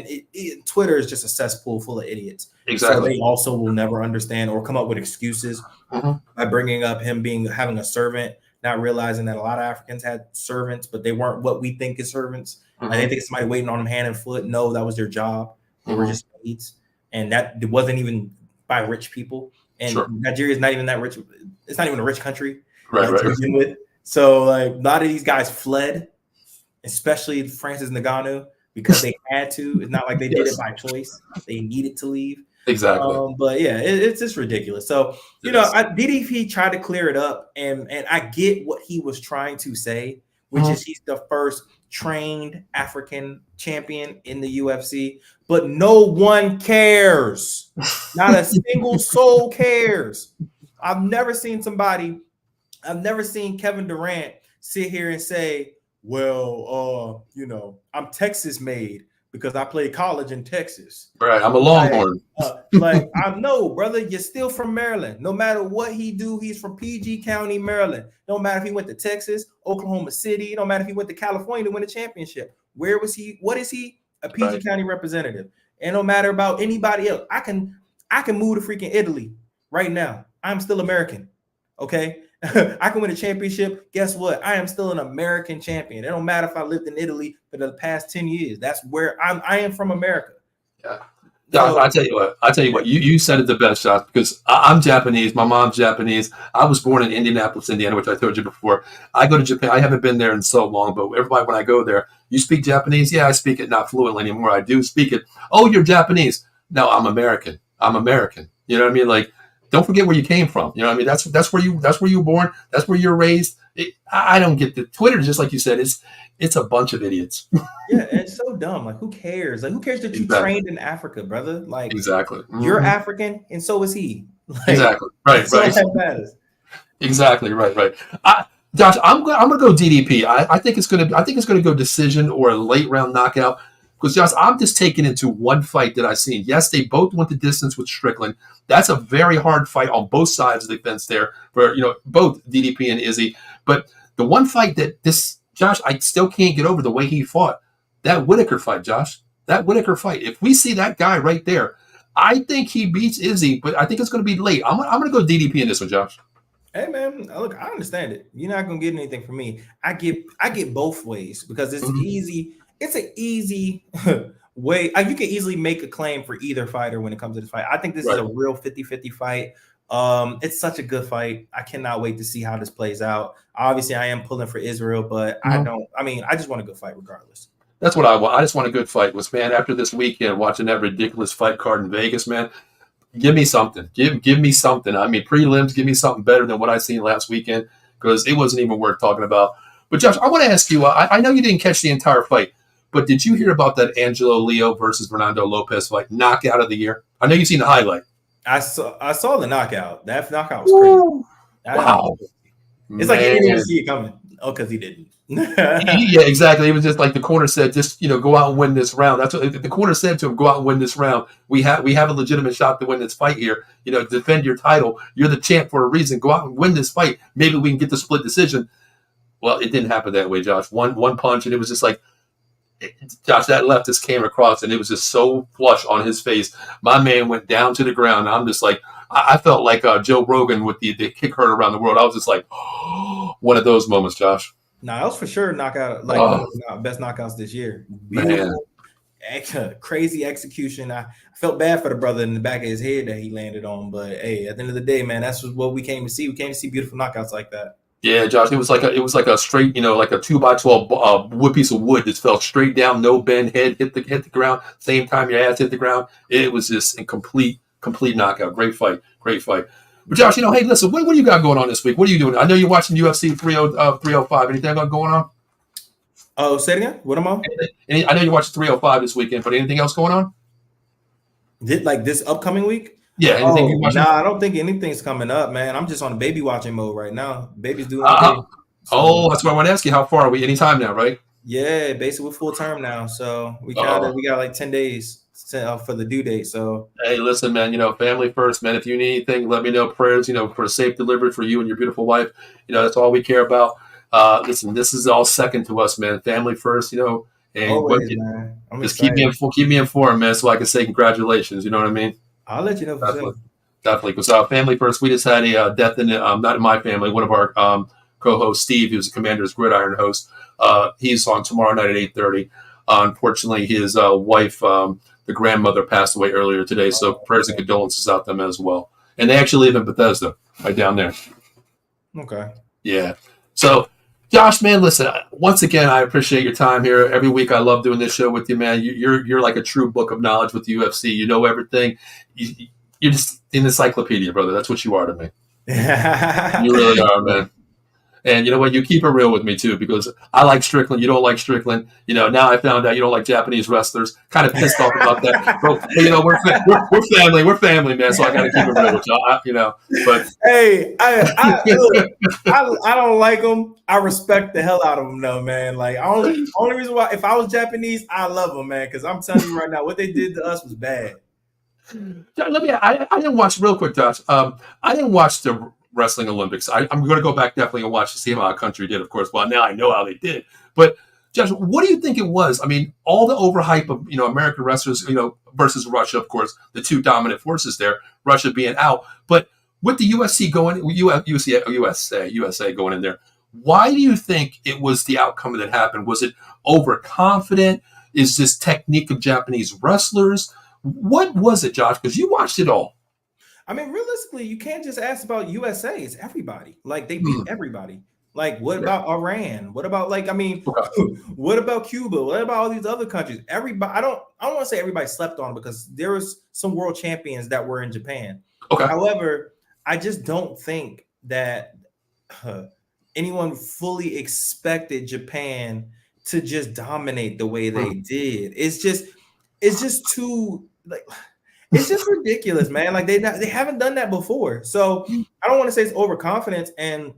Twitter is just a cesspool full of idiots. Exactly. So they also will never understand or come up with excuses by bringing up him having a servant. Not realizing that a lot of Africans had servants, but they weren't what we think is servants. Like they think somebody waiting on them hand and foot. No, that was their job. They were just aides. And that it wasn't even by rich people. And Nigeria is not even that rich. It's not even a rich country. Right. With. So like a lot of these guys fled, especially Francis Ngannou, because they had to. It's not like they did it by choice. They needed to leave. Exactly. But yeah, it's just ridiculous. So, DDP tried to clear it up, and I get what he was trying to say, which is he's the first trained African champion in the UFC, but no one cares. Not a single soul cares. I've never seen Kevin Durant sit here and say, well, I'm Texas made because I played college in Texas. Right, I'm a Longhorn. I know, brother, you're still from Maryland. No matter what he do, he's from PG County, Maryland. No matter if he went to Texas, Oklahoma City. No matter if he went to California to win a championship. Where was he? What is he? A PG County representative. And no matter about anybody else, I can move to freaking Italy right now. I'm still American. Okay. I can win a championship. Guess what? I am still an American champion. It don't matter if I lived in Italy for the past 10 years. That's where I am from America. Yeah. So, I tell you what, you said it the best, Josh, because I'm Japanese. My mom's Japanese. I was born in Indianapolis, Indiana, which I told you before. I go to Japan. I haven't been there in so long, but everybody, when I go there, you speak Japanese? Yeah, I speak it not fluently anymore. I do speak it. Oh, you're Japanese. No, I'm American. I'm American. You know what I mean? Like, don't forget where you came from. You know what I mean? That's where you were born. That's where you're raised. I don't get the Twitter. Just like you said, it's a bunch of idiots. Yeah, it's so dumb. Like, who cares? Like, who cares that you trained in Africa, brother? Like, exactly. You're African, and so is he. Like, exactly. Right. So right. that matters. Exactly. Right. Josh, I'm gonna go DDP. I think it's gonna go decision or a late round knockout. Because, Josh, I'm just taking into one fight that I've seen. Yes, they both went the distance with Strickland. That's a very hard fight on both sides of the fence there for, both DDP and Izzy. But the one fight that Josh, I still can't get over the way he fought. That Whittaker fight, Josh. that Whitaker fight. If we see that guy right there, I think he beats Izzy, but I think it's going to be late. I'm going to go DDP in this one, Josh. Hey man, look, I understand it. You're not gonna get anything from me. I get both ways because it's easy. It's an easy way. You can easily make a claim for either fighter when it comes to this fight. I think this is a real 50-50 fight. It's such a good fight. I cannot wait to see how this plays out. Obviously, I am pulling for Israel, but I just want a good fight regardless. That's what I want. I just want a good fight. Man, after this weekend, watching that ridiculous fight card in Vegas, man, give me something. Give me something. I mean, prelims, give me something better than what I seen last weekend because it wasn't even worth talking about. But Josh, I want to ask you, I know you didn't catch the entire fight, but did you hear about that Angelo Leo versus Fernando Lopez fight, knockout of the year? I know you've seen the highlight. I saw the knockout. That knockout was crazy. Wow. It's like he didn't even see it coming. Oh, because he didn't. Yeah, exactly. It was just like the corner said, just go out and win this round. That's what the corner said to him. Go out and win this round. We have a legitimate shot to win this fight here. Defend your title. You're the champ for a reason. Go out and win this fight. Maybe we can get the split decision. Well, it didn't happen that way, Josh. One punch, and it was just like, Josh, that leftist came across, and it was just so flush on his face. My man went down to the ground. I'm just like, I felt like Joe Rogan with the kick heard around the world. I was just like, oh, one of those moments, Josh. No, that was for sure knockout, best knockouts this year. Beautiful, crazy execution. I felt bad for the brother in the back of his head that he landed on, but hey, at the end of the day, man, that's what we came to see. We came to see beautiful knockouts like that. Yeah, Josh, it was like a straight, like a 2x12 wood piece of wood that fell straight down, no bend, head hit the ground, same time your ass hit the ground. It was just a complete knockout. Great fight. But Josh, hey, listen, what do you got going on this week? What are you doing? I know you're watching UFC 305. Anything going on? Oh, say it again. What am I? I know you're watching 305 this weekend, but anything else going on? Like this upcoming week? Yeah. Anything you watching? Nah, I don't think anything's coming up, man. I'm just on baby watching mode right now. Baby's doing okay. Oh, that's what I want to ask you. How far are we? Anytime now, right? Yeah, basically we're full term now. So we got like 10 days for the due date. So hey, listen, man, family first, man. If you need anything, let me know. Prayers, for a safe delivery for you and your beautiful wife. That's all we care about. Listen, this is all second to us, man. Family first, and always, man. Just keep me informed, man, so I can say congratulations. You know what I mean? I'll let you know. Definitely. Because family first. We just had a death in not in my family. One of our co-hosts, Steve, who's a Commander's Gridiron host. He's on tomorrow night at 8:30. Unfortunately, his wife, the grandmother, passed away earlier today. So prayers and condolences out to them as well. And they actually live in Bethesda, right down there. Okay. Yeah. So, Josh, man, listen. Once again, I appreciate your time here. Every week, I love doing this show with you, man. You're like a true book of knowledge with the UFC. You know everything. You're just an encyclopedia, brother. That's what you are to me. You really are, man. And you know what? You keep it real with me, too, because I like Strickland. You don't like Strickland. Now I found out you don't like Japanese wrestlers. Kind of pissed off about that. But, we're family. We're family, man, so I got to keep it real with you. But hey, I don't like them. I respect the hell out of them, though, man. Like, only reason why, if I was Japanese, I love them, man, because I'm telling you right now, what they did to us was bad. I didn't watch, real quick, Josh. I didn't watch the Wrestling Olympics. I'm going to go back definitely and watch to see how our country did, of course. Well, now I know how they did. But, Josh, what do you think it was? I mean, all the overhype of, American wrestlers, versus Russia, of course, the two dominant forces there, Russia being out. But with the USA going in there, why do you think it was the outcome that happened? Was it overconfident? Is this technique of Japanese wrestlers? What was it, Josh? Because you watched it all. I mean, realistically, you can't just ask about USA. It's everybody. Like, they beat everybody. Like, what about Iran? What about, what about Cuba? What about all these other countries? Everybody. I don't want to say everybody slept on because there was some world champions that were in Japan. Okay. However, I just don't think that anyone fully expected Japan to just dominate the way they did. It's just too it's just ridiculous, man. Like they haven't done that before. So I don't want to say it's overconfidence, and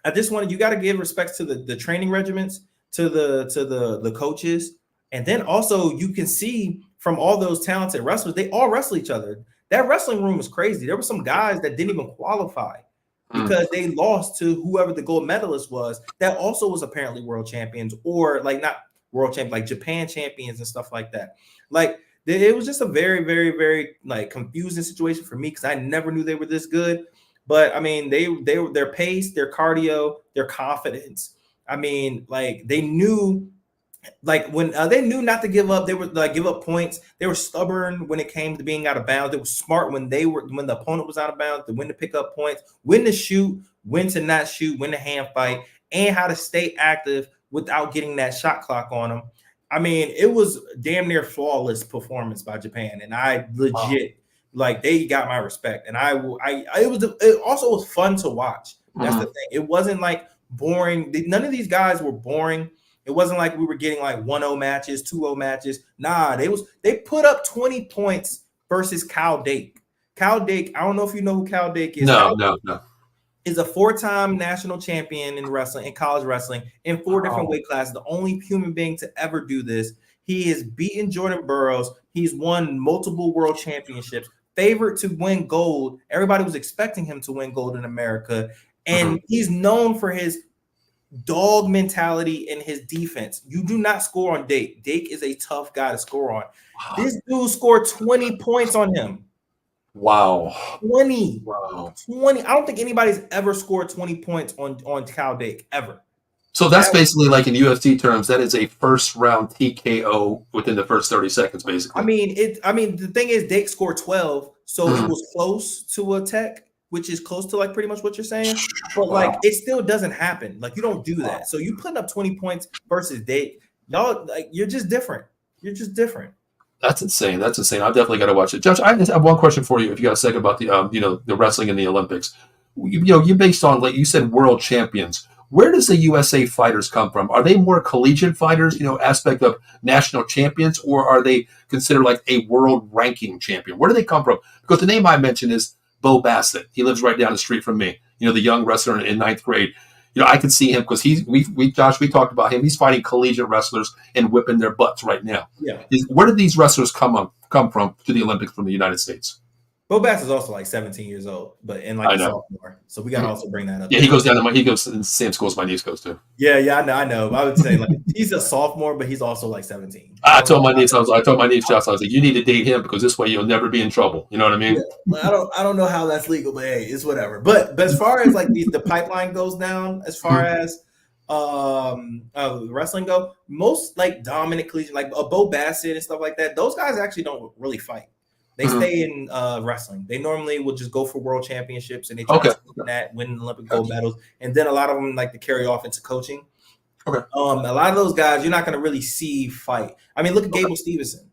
I just wanted, you got to give respect to the training regiments, to the coaches, and then also you can see from all those talented wrestlers, they all wrestle each other. That wrestling room was crazy. There were some guys that didn't even qualify because they lost to whoever the gold medalist was. That also was apparently world champions, or like not world champion, like Japan champions and stuff like that. Like it was just a very, very, very like confusing situation for me because I never knew they were this good. But I mean, their pace, their cardio, their confidence. I mean, like they knew. Like when they knew not to give up, they would like give up points. They were stubborn when it came to being out of bounds. They were smart when the opponent was out of bounds, to when to pick up points, when to shoot, when to not shoot, when to hand fight, and how to stay active without getting that shot clock on them. I mean, it was damn near flawless performance by Japan, and I legit like they got my respect. And it also was fun to watch. That's the thing. It wasn't like boring. None of these guys were boring. It wasn't like we were getting like 1-0 matches, 2-0 matches. Nah, they put up 20 points versus Cal Dake. Cal Dake, I don't know if you know who Cal Dake is. No. Is a 4-time national champion in wrestling, in college wrestling, in 4 different weight classes. The only human being to ever do this. He has beaten Jordan Burroughs. He's won multiple world championships. Favorite to win gold. Everybody was expecting him to win gold in America. And he's known for his dog mentality and his defense. You do not score on Dake. Dake is a tough guy to score on. This dude scored 20 points on him. Wow. 20. Wow. 20. I don't think anybody's ever scored 20 points on Cal Dake ever. So that's basically like in UFC terms, that is a first round TKO within the first 30 seconds, basically. I mean, the thing is Dake scored 12, so it was close to a tech, which is close to like pretty much what you're saying, but like it still doesn't happen. Like you don't do that. So you putting up 20 points versus Dake, y'all like you're just different. You're just different. That's insane. I've definitely got to watch it. Josh, I just have one question for you. If you got a second about the the wrestling in the Olympics, you based on like you said world champions. Where does the USA fighters come from? Are they more collegiate fighters, aspect of national champions, or are they considered like a world ranking champion? Where do they come from? Because the name I mentioned is Bo Bassett. He lives right down the street from me. The young wrestler in 9th grade. I can see him because Josh, we talked about him. He's fighting collegiate wrestlers and whipping their butts right now. Yeah. Where did these wrestlers come from to the Olympics from the United States? Bo Bass is also like 17 years old, but in like a sophomore. So we got to also bring that up. Yeah, he goes in the same school as my niece goes to. Yeah, I know. I would say like he's a sophomore, but he's also like 17. I told my niece, Josh, I was like, you need to date him because this way you'll never be in trouble. You know what I mean? Yeah. I don't know how that's legal, but hey, it's whatever. But as far as like the pipeline goes down, as far as wrestling go, most like dominant collegiate, like a Bo Bassett and stuff like that, those guys actually don't really fight. They stay in wrestling. They normally will just go for world championships and they try to win Olympic gold medals. And then a lot of them like to carry off into coaching. Okay. A lot of those guys you're not going to really see fight. I mean, look at Gable Stevenson.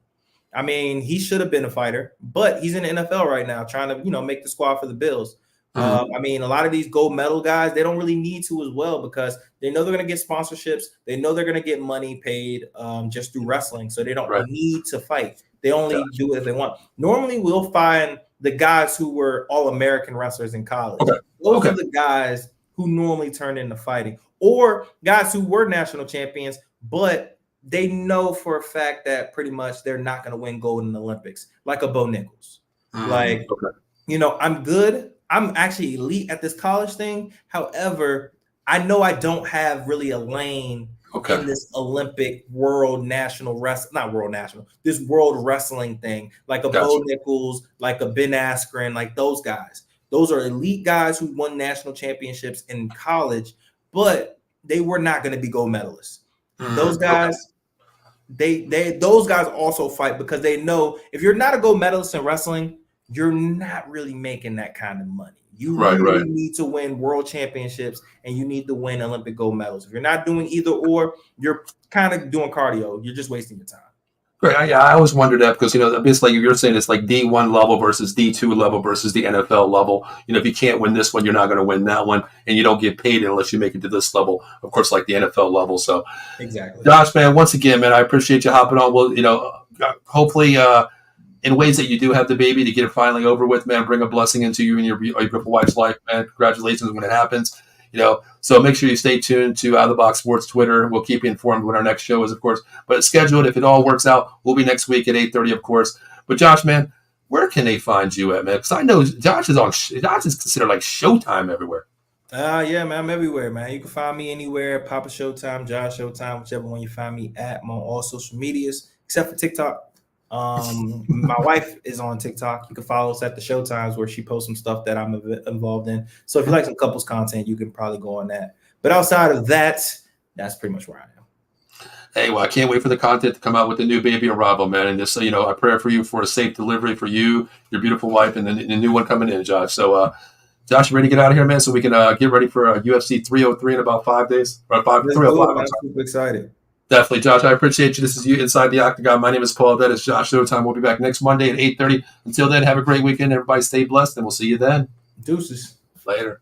I mean, he should have been a fighter, but he's in the NFL right now trying to, make the squad for the Bills. I mean, a lot of these gold medal guys, they don't really need to as well because they know they're going to get sponsorships. They know they're going to get money paid just through wrestling. So they don't need to fight. They only do it if they want. Normally, we'll find the guys who were all-American wrestlers in college. Those are the guys who normally turn into fighting. Or guys who were national champions, but they know for a fact that pretty much they're not going to win gold in the Olympics, like a Bo Nichols. I'm good. I'm actually elite at this college thing. However, I know I don't have really a lane in this Olympic world this world wrestling thing, like a Bo Nichols, like a Ben Askren, like those guys. Those are elite guys who won national championships in college, but they were not going to be gold medalists. Those guys, those guys also fight because they know if you're not a gold medalist in wrestling, you're not really making that kind of money. You really need to win world championships and you need to win Olympic gold medals. If you're not doing either or, you're kind of doing cardio. You're just wasting your time. Great. I always wondered that because, basically you're saying it's like D1 level versus D2 level versus the NFL level. If you can't win this one, you're not going to win that one. And you don't get paid unless you make it to this level, of course, like the NFL level. So, exactly. Josh, man, once again, man, I appreciate you hopping on. Well, hopefully, in ways that you do have the baby to get it finally over with, man, bring a blessing into you and your beautiful wife's life, man. Congratulations when it happens. So make sure you stay tuned to Out of the Box Sports Twitter. We'll keep you informed when our next show is, of course. But schedule it. If it all works out, we'll be next week at 8:30, of course. But Josh, man, where can they find you at, man? Because I know Josh is considered like Showtime everywhere. Yeah, man, I'm everywhere, man. You can find me anywhere. Papa Showtime, Josh Showtime, whichever one you find me at. I'm on all social medias except for TikTok. My wife is on TikTok. You can follow us at the Showtimes where she posts some stuff that I'm involved in. So if you like some couples content, you can probably go on that. But outside of that, that's pretty much where I am. Hey, well, I can't wait for the content to come out with the new baby arrival, man. And just, I pray for you for a safe delivery for you, your beautiful wife, and the new one coming in, Josh. So, Josh, you ready to get out of here, man? So we can get ready for UFC 303 in about 5 days? Or 305. I'm super excited. Definitely, Josh. I appreciate you. This is you Inside the Octagon. My name is Paul. That is Josh Showtime. We'll be back next Monday at 8:30. Until then, have a great weekend. Everybody stay blessed, and we'll see you then. Deuces. Later.